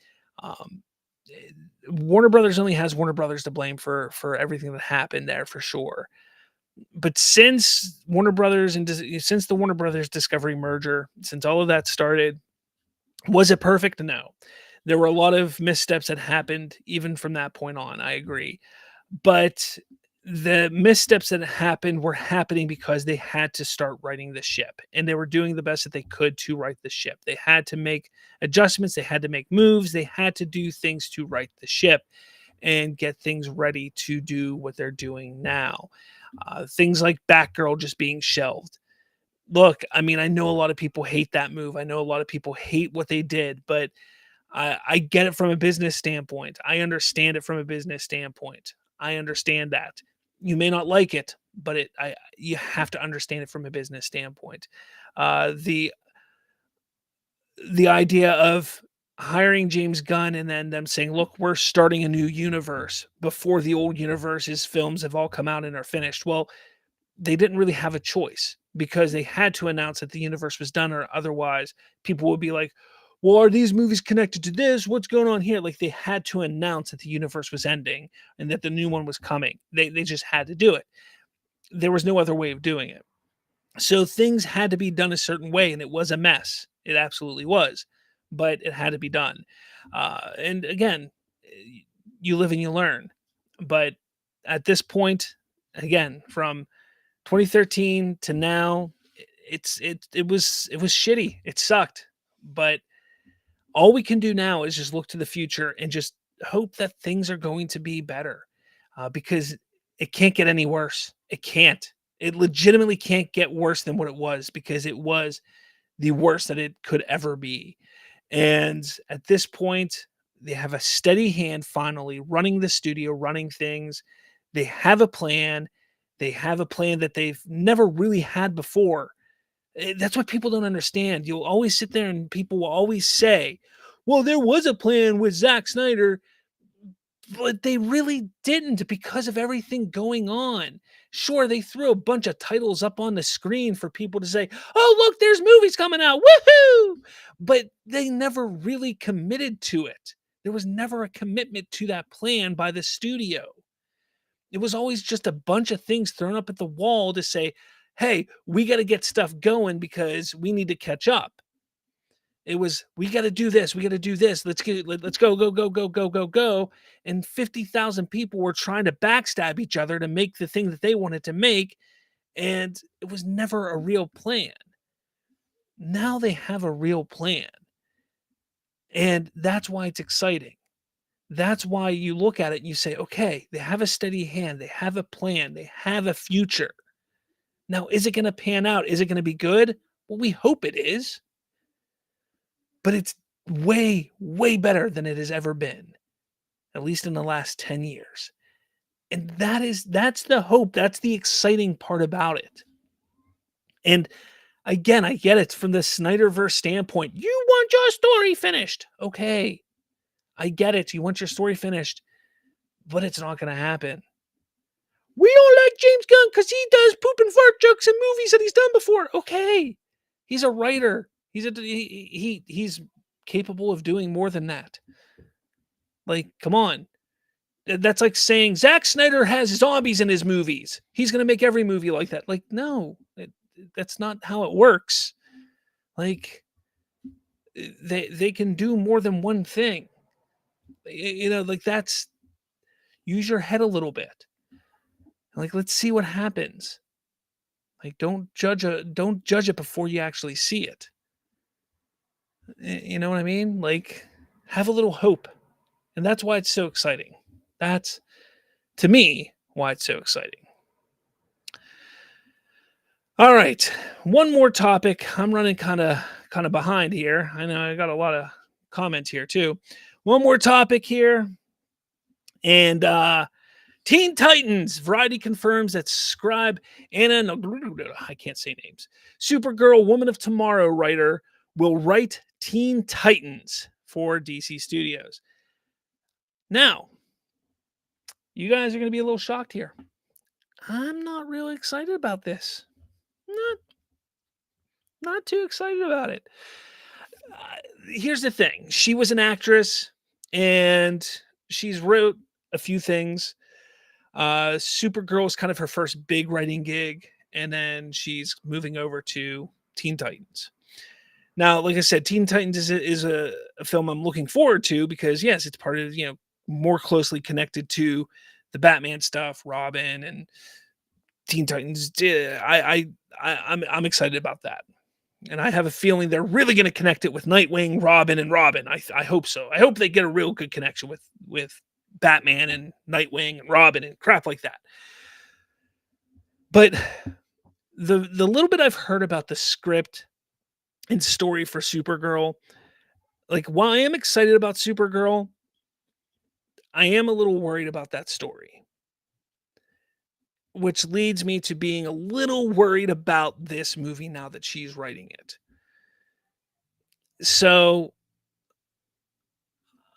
Warner Brothers only has Warner Brothers to blame for everything that happened there, for sure. But since the Warner Brothers Discovery merger, since all of that started, was it perfect? No. There were a lot of missteps that happened even from that point on. I agree. But the missteps that happened were happening because they had to start righting the ship, and they were doing the best that they could to right the ship. They had to make adjustments. They had to make moves. They had to do things to right the ship and get things ready to do what they're doing now. Things like Batgirl just being shelved. Look, I mean, I know a lot of people hate that move. I know a lot of people hate what they did, but I get it from a business standpoint. I understand it from a business standpoint. I understand that. You may not like it, but you have to understand it from a business standpoint. The idea of hiring James Gunn and then them saying, look, we're starting a new universe before the old universe's films have all come out and are finished. Well, they didn't really have a choice because they had to announce that the universe was done, or otherwise people would be like, well, are these movies connected to this? What's going on here? Like, they had to announce that the universe was ending and that the new one was coming. They just had to do it. There was no other way of doing it. So things had to be done a certain way, and it was a mess. It absolutely was, but it had to be done. And again, you live and you learn. But at this point, again, from 2013 to now, it was shitty. It sucked. But all we can do now is just look to the future and just hope that things are going to be better, because it can't get any worse. It can't. It legitimately can't get worse than what it was, because it was the worst that it could ever be. And at this point, they have a steady hand finally running the studio, running things. They have a plan. They have a plan that they've never really had before. That's what people don't understand. You'll always sit there and people will always say, well, there was a plan with Zack Snyder, but they really didn't because of everything going on. Sure, they threw a bunch of titles up on the screen for people to say, oh, look, there's movies coming out. Woohoo! But they never really committed to it. There was never a commitment to that plan by the studio. It was always just a bunch of things thrown up at the wall to say, hey, we got to get stuff going because we need to catch up. It was, we got to do this. We got to do this. Let's go, go, go, go, go, go, go. And 50,000 people were trying to backstab each other to make the thing that they wanted to make. And it was never a real plan. Now they have a real plan. And that's why it's exciting. That's why you look at it and you say, okay, they have a steady hand. They have a plan. They have a future. Now, is it going to pan out? Is it going to be good? Well, we hope it is. But it's way, way better than it has ever been, at least in the last 10 years. And that's the hope. That's the exciting part about it. And again, I get it from the Snyderverse standpoint. You want your story finished. Okay. I get it. You want your story finished, but it's not going to happen. We don't like James Gunn because he does poop and fart jokes in movies that he's done before. Okay. He's a writer. He's capable of doing more than that. Like, come on. That's like saying Zack Snyder has zombies in his movies. He's going to make every movie like that. Like, no, that's not how it works. Like, they can do more than one thing. Like that's, use your head a little bit. Like, let's see what happens. Like, don't judge it before you actually see it. You know what I mean? Like, have a little hope. And that's why it's so exciting. That's, to me, why it's so exciting. All right. One more topic. I'm running kind of behind here. I know I got a lot of comments here too. One more topic here. And Teen Titans. Variety confirms that scribe Anna, I can't say names, Supergirl Woman of Tomorrow writer will write Teen Titans for DC Studios. Now, you guys are going to be a little shocked here. I'm not really excited about this. Not too excited about it. Here's the thing. She was an actress, and she's wrote a few things. Supergirl is kind of her first big writing gig, and then she's moving over to Teen Titans. Now, like I said, Teen Titans is a film I'm looking forward to because, yes, it's part of, more closely connected to the Batman stuff, Robin and Teen Titans. I'm excited about that. And I have a feeling they're really going to connect it with Nightwing, Robin, and Robin. I hope so. I hope they get a real good connection with Batman and Nightwing and Robin and crap like that. But the little bit I've heard about the script and story for Supergirl, like, while I am excited about Supergirl, I am a little worried about that story, which leads me to being a little worried about this movie now that she's writing it. So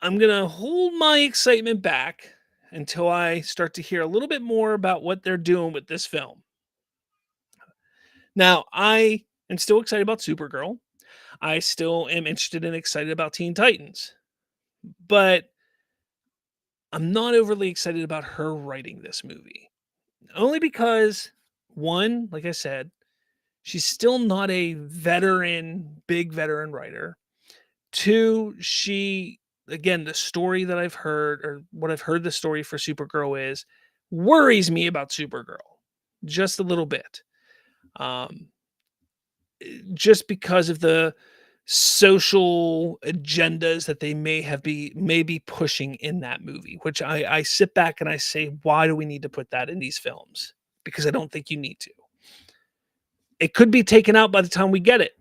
I'm going to hold my excitement back until I start to hear a little bit more about what they're doing with this film. Now, I am still excited about Supergirl. I still am interested and excited about Teen Titans. But I'm not overly excited about her writing this movie. Only because, one, like I said, she's still not a big veteran writer. Two, again, the story that I've heard, or what I've heard the story for Supergirl is, worries me about Supergirl just a little bit. Just because of the social agendas that they may be pushing in that movie, which I sit back and I say, why do we need to put that in these films? Because I don't think you need to. It could be taken out by the time we get it.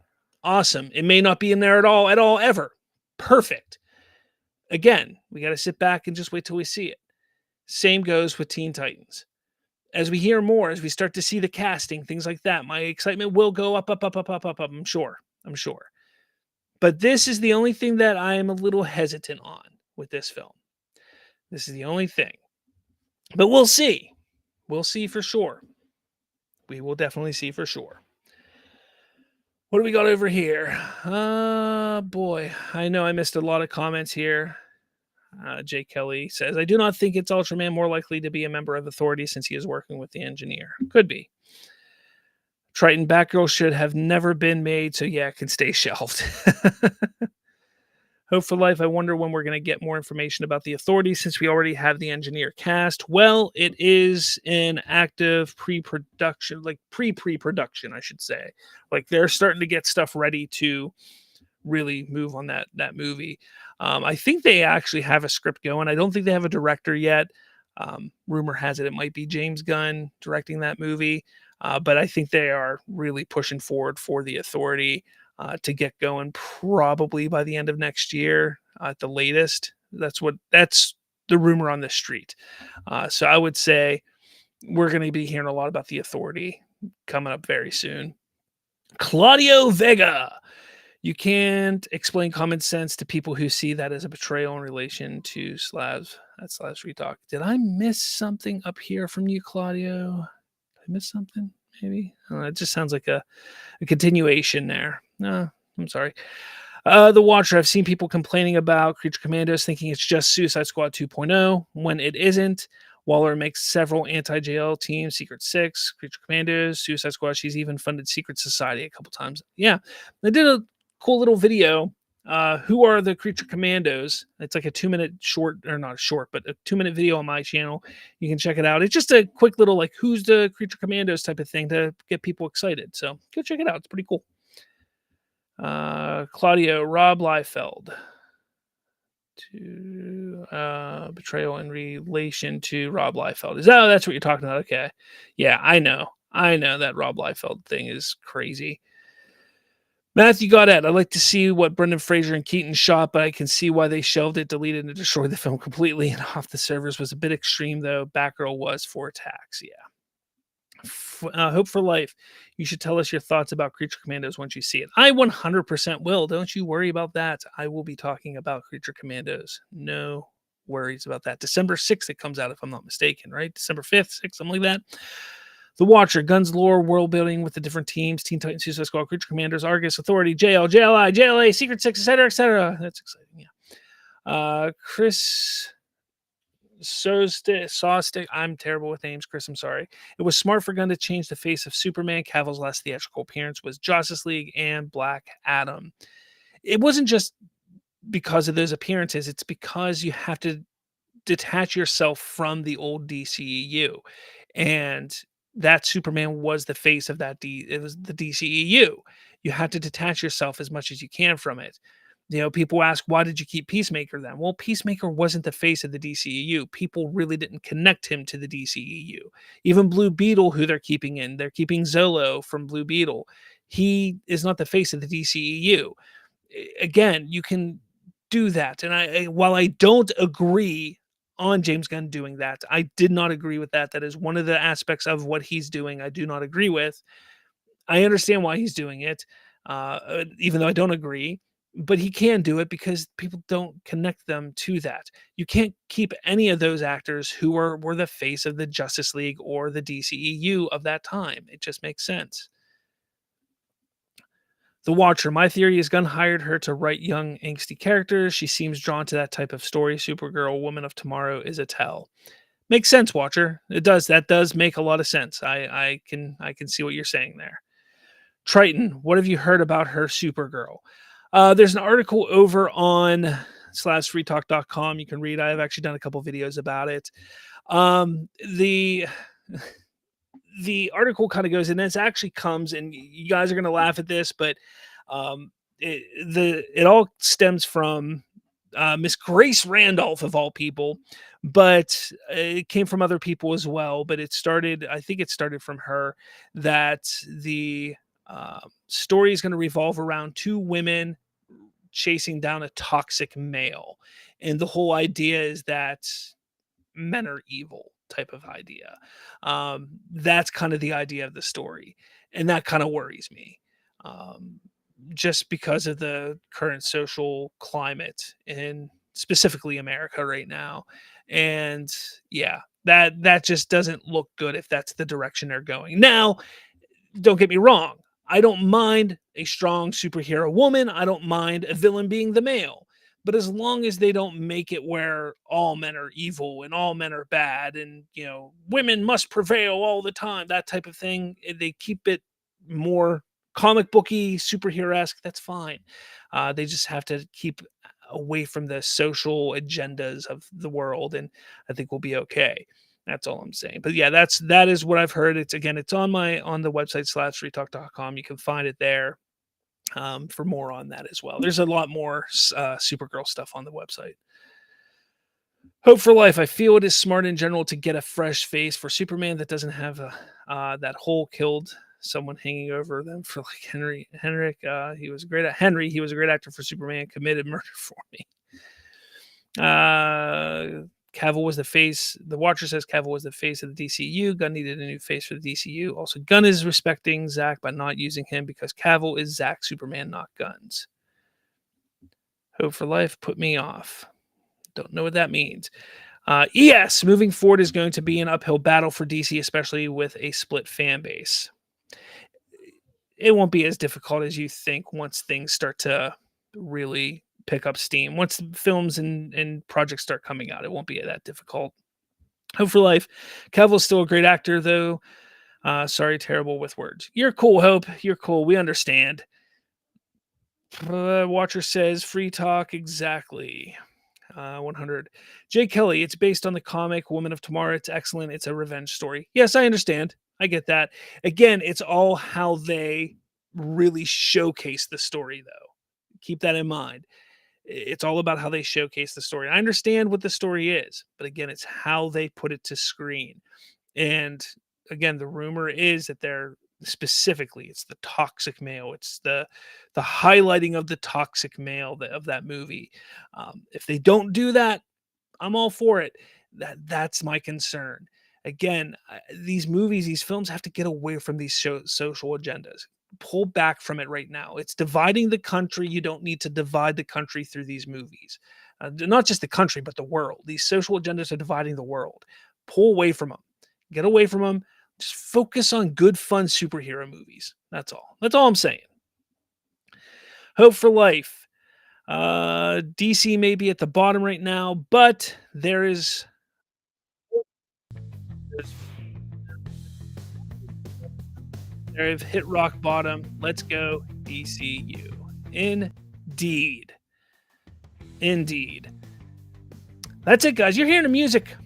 Awesome. It may not be in there at all, ever. Perfect. Again, we got to sit back and just wait till we see it. Same goes with Teen Titans. as we hear more, as we start to see the casting, things like that, my excitement will go up, up, up, up, up, up, up. I'm sure. I'm sure. But this is the only thing that I am a little hesitant on with this film. This is the only thing. But we'll see. We'll see for sure. We will definitely see for sure. What do we got over here? Boy, I know I missed a lot of comments here. Jay Kelly says, I do not think it's Ultraman more likely to be a member of Authority since he is working with the engineer. Could be. Triton Batgirl should have never been made, so yeah, it can stay shelved. Hope for Life, I wonder when we're going to get more information about the Authority since we already have the engineer cast. Well, it is in active pre-production, like pre-production, I should say. Like they're starting to get stuff ready to really move on that movie. I think they actually have a script going. I don't think they have a director yet. Rumor has it might be James Gunn directing that movie. But I think they are really pushing forward for the Authority to get going probably by the end of next year at the latest. That's the rumor on the street. So I would say we're going to be hearing a lot about the Authority coming up very soon. Claudio Vega. You can't explain common sense to people who see that as a betrayal in relation to Slavs. That's Slavs Free Talk. Did I miss something up here from you, Claudio? Did I miss something? Maybe? It just sounds like a continuation there. No, I'm sorry. The Watcher. I've seen people complaining about Creature Commandos thinking it's just Suicide Squad 2.0 when it isn't. Waller makes several anti-JL teams, Secret Six, Creature Commandos, Suicide Squad. She's even funded Secret Society a couple times. Yeah, they did a cool little video. Who are the Creature Commandos? It's like a 2-minute short, or not short, but a 2-minute video on my channel. You can check it out. It's just a quick little like who's the Creature Commandos type of thing to get people excited. So go check it out. It's pretty cool. Claudio, Rob Liefeld to betrayal in relation to Rob Liefeld. That's what you're talking about? Okay. Yeah, I know that Rob Liefeld thing is crazy. Matthew Goddard, I'd like to see what Brendan Fraser and Keaton shot, but I can see why they shelved it, deleted, and destroyed the film completely and off the servers. Was a bit extreme, though. Batgirl was for attacks. Yeah. Hope for Life. You should tell us your thoughts about Creature Commandos once you see it. I 100% will. Don't you worry about that. I will be talking about Creature Commandos. No worries about that. December 6th it comes out, if I'm not mistaken, right? December 5th, 6th, something like that. The Watcher, Guns Lore, world building with the different teams, Teen Titans, Suicide Squad, Creature Commanders, Argus, Authority, JL, JLI, JLA, Secret Six, etc., etc. That's exciting, yeah. Chris Sawstick, I'm terrible with names, Chris, I'm sorry. It was smart for Gunn to change the face of Superman. Cavill's last theatrical appearance was Justice League and Black Adam. It wasn't just because of those appearances, it's because you have to detach yourself from the old DCEU. And that Superman was the face of it was the DCEU. You have to detach yourself as much as you can from it. People ask, why did you keep Peacemaker then? Well, Peacemaker wasn't the face of the DCEU. People really didn't connect him to the DCEU. Even Blue Beetle, who they're keeping Zolo from Blue Beetle. He is not the face of the DCEU. Again, you can do that. And while I don't agree on James Gunn doing that, I did not agree with that. That is one of the aspects of what he's doing I do not agree with. I understand why he's doing it, even though I don't agree. But he can do it because people don't connect them to that. You can't keep any of those actors who were the face of the Justice League or the DCEU of that time. It just makes sense. The Watcher. My theory is Gunn hired her to write young, angsty characters. She seems drawn to that type of story. Supergirl, Woman of Tomorrow is a tell. Makes sense, Watcher. It does. That does make a lot of sense. I can see what you're saying there. Triton. What have you heard about her Supergirl? There's an article over on /freetalk.com you can read. I have actually done a couple videos about it. The article kind of goes, and this actually comes, and you guys are going to laugh at this, but it all stems from Miss Grace Randolph, of all people, but it came from other people as well. But I think it started from her, that the story is going to revolve around two women chasing down a toxic male. And the whole idea is that men are evil. type of idea. That's kind of the idea of the story, and that kind of worries me. Um, just because of the current social climate in specifically America right now. And yeah, that just doesn't look good if that's the direction they're going. Now, don't get me wrong. I don't mind a strong superhero woman. I don't mind a villain being the male. But as long as they don't make it where all men are evil and all men are bad and, women must prevail all the time, that type of thing, they keep it more comic booky, superhero esque, that's fine. They just have to keep away from the social agendas of the world, and I think we'll be okay. That's all I'm saying. But yeah, that is what I've heard. It's on the website /freetalk.com. You can find it there for more on that as well. There's a lot more Supergirl stuff on the website. Hope for Life. I feel it is smart in general to get a fresh face for Superman that doesn't have that hole killed someone hanging over them for like Henrik. He was great at Henry. He was a great actor for Superman. Committed murder for me. Cavill was the face. The Watcher says Cavill was the face of the DCU. Gunn needed a new face for the DCU. Also, Gunn is respecting Zack by not using him because Cavill is Zack Superman, not Gunn's. Hope for Life put me off. Don't know what that means. ES, moving forward is going to be an uphill battle for DC, especially with a split fan base. It won't be as difficult as you think once things start to really pick up steam. Once films and projects start coming out, it won't be that difficult. Hope for Life. Cavill's still a great actor, though. Sorry, terrible with words. You're cool, Hope. You're cool. We understand. Watcher says, free talk, exactly. 100. Jay Kelly, it's based on the comic Woman of Tomorrow. It's excellent. It's a revenge story. Yes, I understand. I get that. Again, it's all how they really showcase the story, though. Keep that in mind. It's all about how they showcase the story. I understand what the story is, but again, it's how they put it to screen. And again, the rumor is that it's the toxic male. It's the highlighting of the toxic male of that movie. If they don't do that, I'm all for it. That's my concern. Again, these films have to get away from these social agendas. Pull back from it right now. It's dividing the country. You don't need to divide the country through these movies. Not just the country, but the world. These social agendas are dividing the world. Pull away from them. Get away from them. Just focus on good, fun superhero movies. That's all. That's all I'm saying. Hope for Life. DC may be at the bottom right now, but they've hit rock bottom. Let's go DCU. Indeed. That's it, guys. You're hearing the music.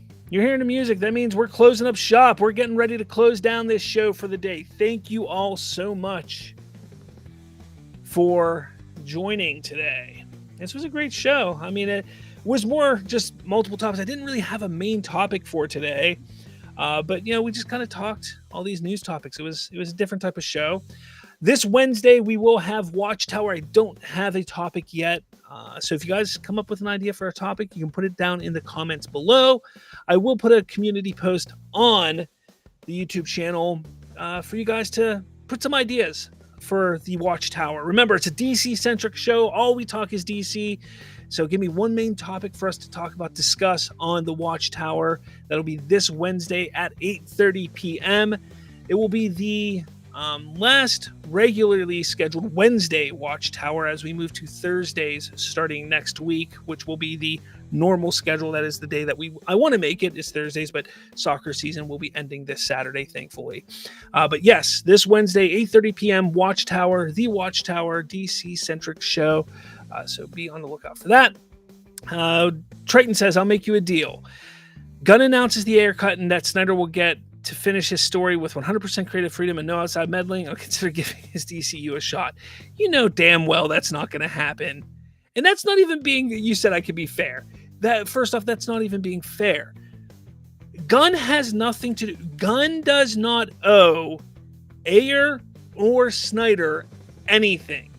That means we're closing up shop. We're getting ready to close down this show for the day. Thank you all so much for joining today. This was a great show. I mean, it was more just multiple topics. I didn't really have a main topic for today, but we just kind of talked all these news topics. It was a different type of show. This Wednesday, we will have Watchtower. I don't have a topic yet. So if you guys come up with an idea for a topic, you can put it down in the comments below. I will put a community post on the YouTube channel for you guys to put some ideas for the Watchtower. Remember, it's a DC-centric show. All we talk is DC. So give me one main topic for us to talk about, discuss on the Watchtower. That'll be this Wednesday at 8:30 p.m. It will be the last regularly scheduled Wednesday Watchtower as we move to Thursdays starting next week, which will be the normal schedule. That is the day that I want to make it is Thursdays, but soccer season will be ending this Saturday, thankfully. But yes, this Wednesday, 8:30 p.m. Watchtower, the Watchtower DC-centric show. So be on the lookout for that. Triton says, I'll make you a deal. Gunn announces the Ayer cut and that Snyder will get to finish his story with 100% creative freedom and no outside meddling. I'll consider giving his DCU a shot. You know damn well that's not going to happen. And that's not even being, you said I could be fair. First off, that's not even being fair. Gunn has nothing to do. Gunn does not owe Ayer or Snyder anything.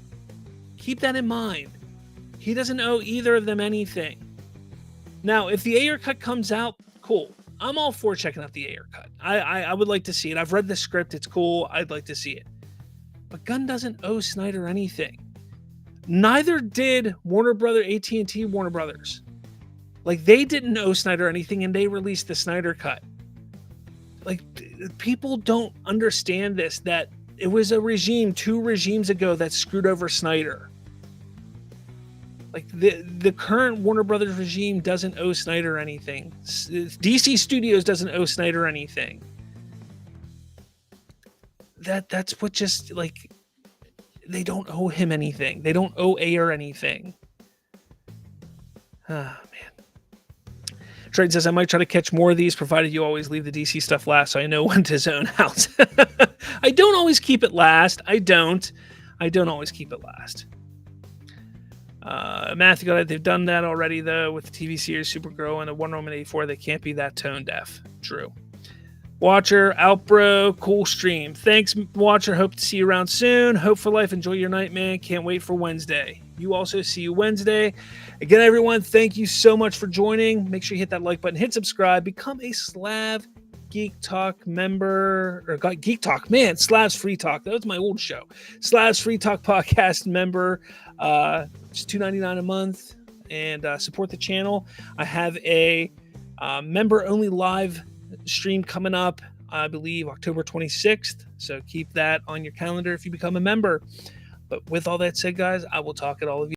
Keep that in mind. He doesn't owe either of them anything. Now, if the Ayer cut comes out, cool. I'm all for checking out the Ayer cut. I would like to see it. I've read the script. It's cool. I'd like to see it. But Gunn doesn't owe Snyder anything. Neither did AT&T Warner Brothers. Like, they didn't owe Snyder anything, and they released the Snyder cut. Like, people don't understand this, that it was a regime 2 regimes ago that screwed over Snyder. Like, the current Warner Brothers regime doesn't owe Snyder anything. DC Studios doesn't owe Snyder anything. That's what, just like, they don't owe him anything. They don't owe Ayer anything. Ah, man. Trade says, I might try to catch more of these, provided you always leave the DC stuff last, so I know when to zone out. I don't always keep it last. I don't always keep it last. Matthew got it. They've done that already, though, with the TV series Supergirl and the Wonder Woman 84. They can't be that tone deaf. True. Watcher, out, bro. Cool stream. Thanks, Watcher. Hope to see you around soon. Hope for life. Enjoy your night, man. Can't wait for Wednesday. You also see you Wednesday. Again, everyone, thank you so much for joining. Make sure you hit that like button, hit subscribe, become a Slav Geek Talk member, or Geek Talk, man, Slavs Free Talk. That was my old show. Slavs Free Talk podcast member. It's $2.99 a month, and support the channel. I have a member-only live stream coming up, I believe October 26th. So keep that on your calendar if you become a member. But with all that said, guys, I will talk at all of you.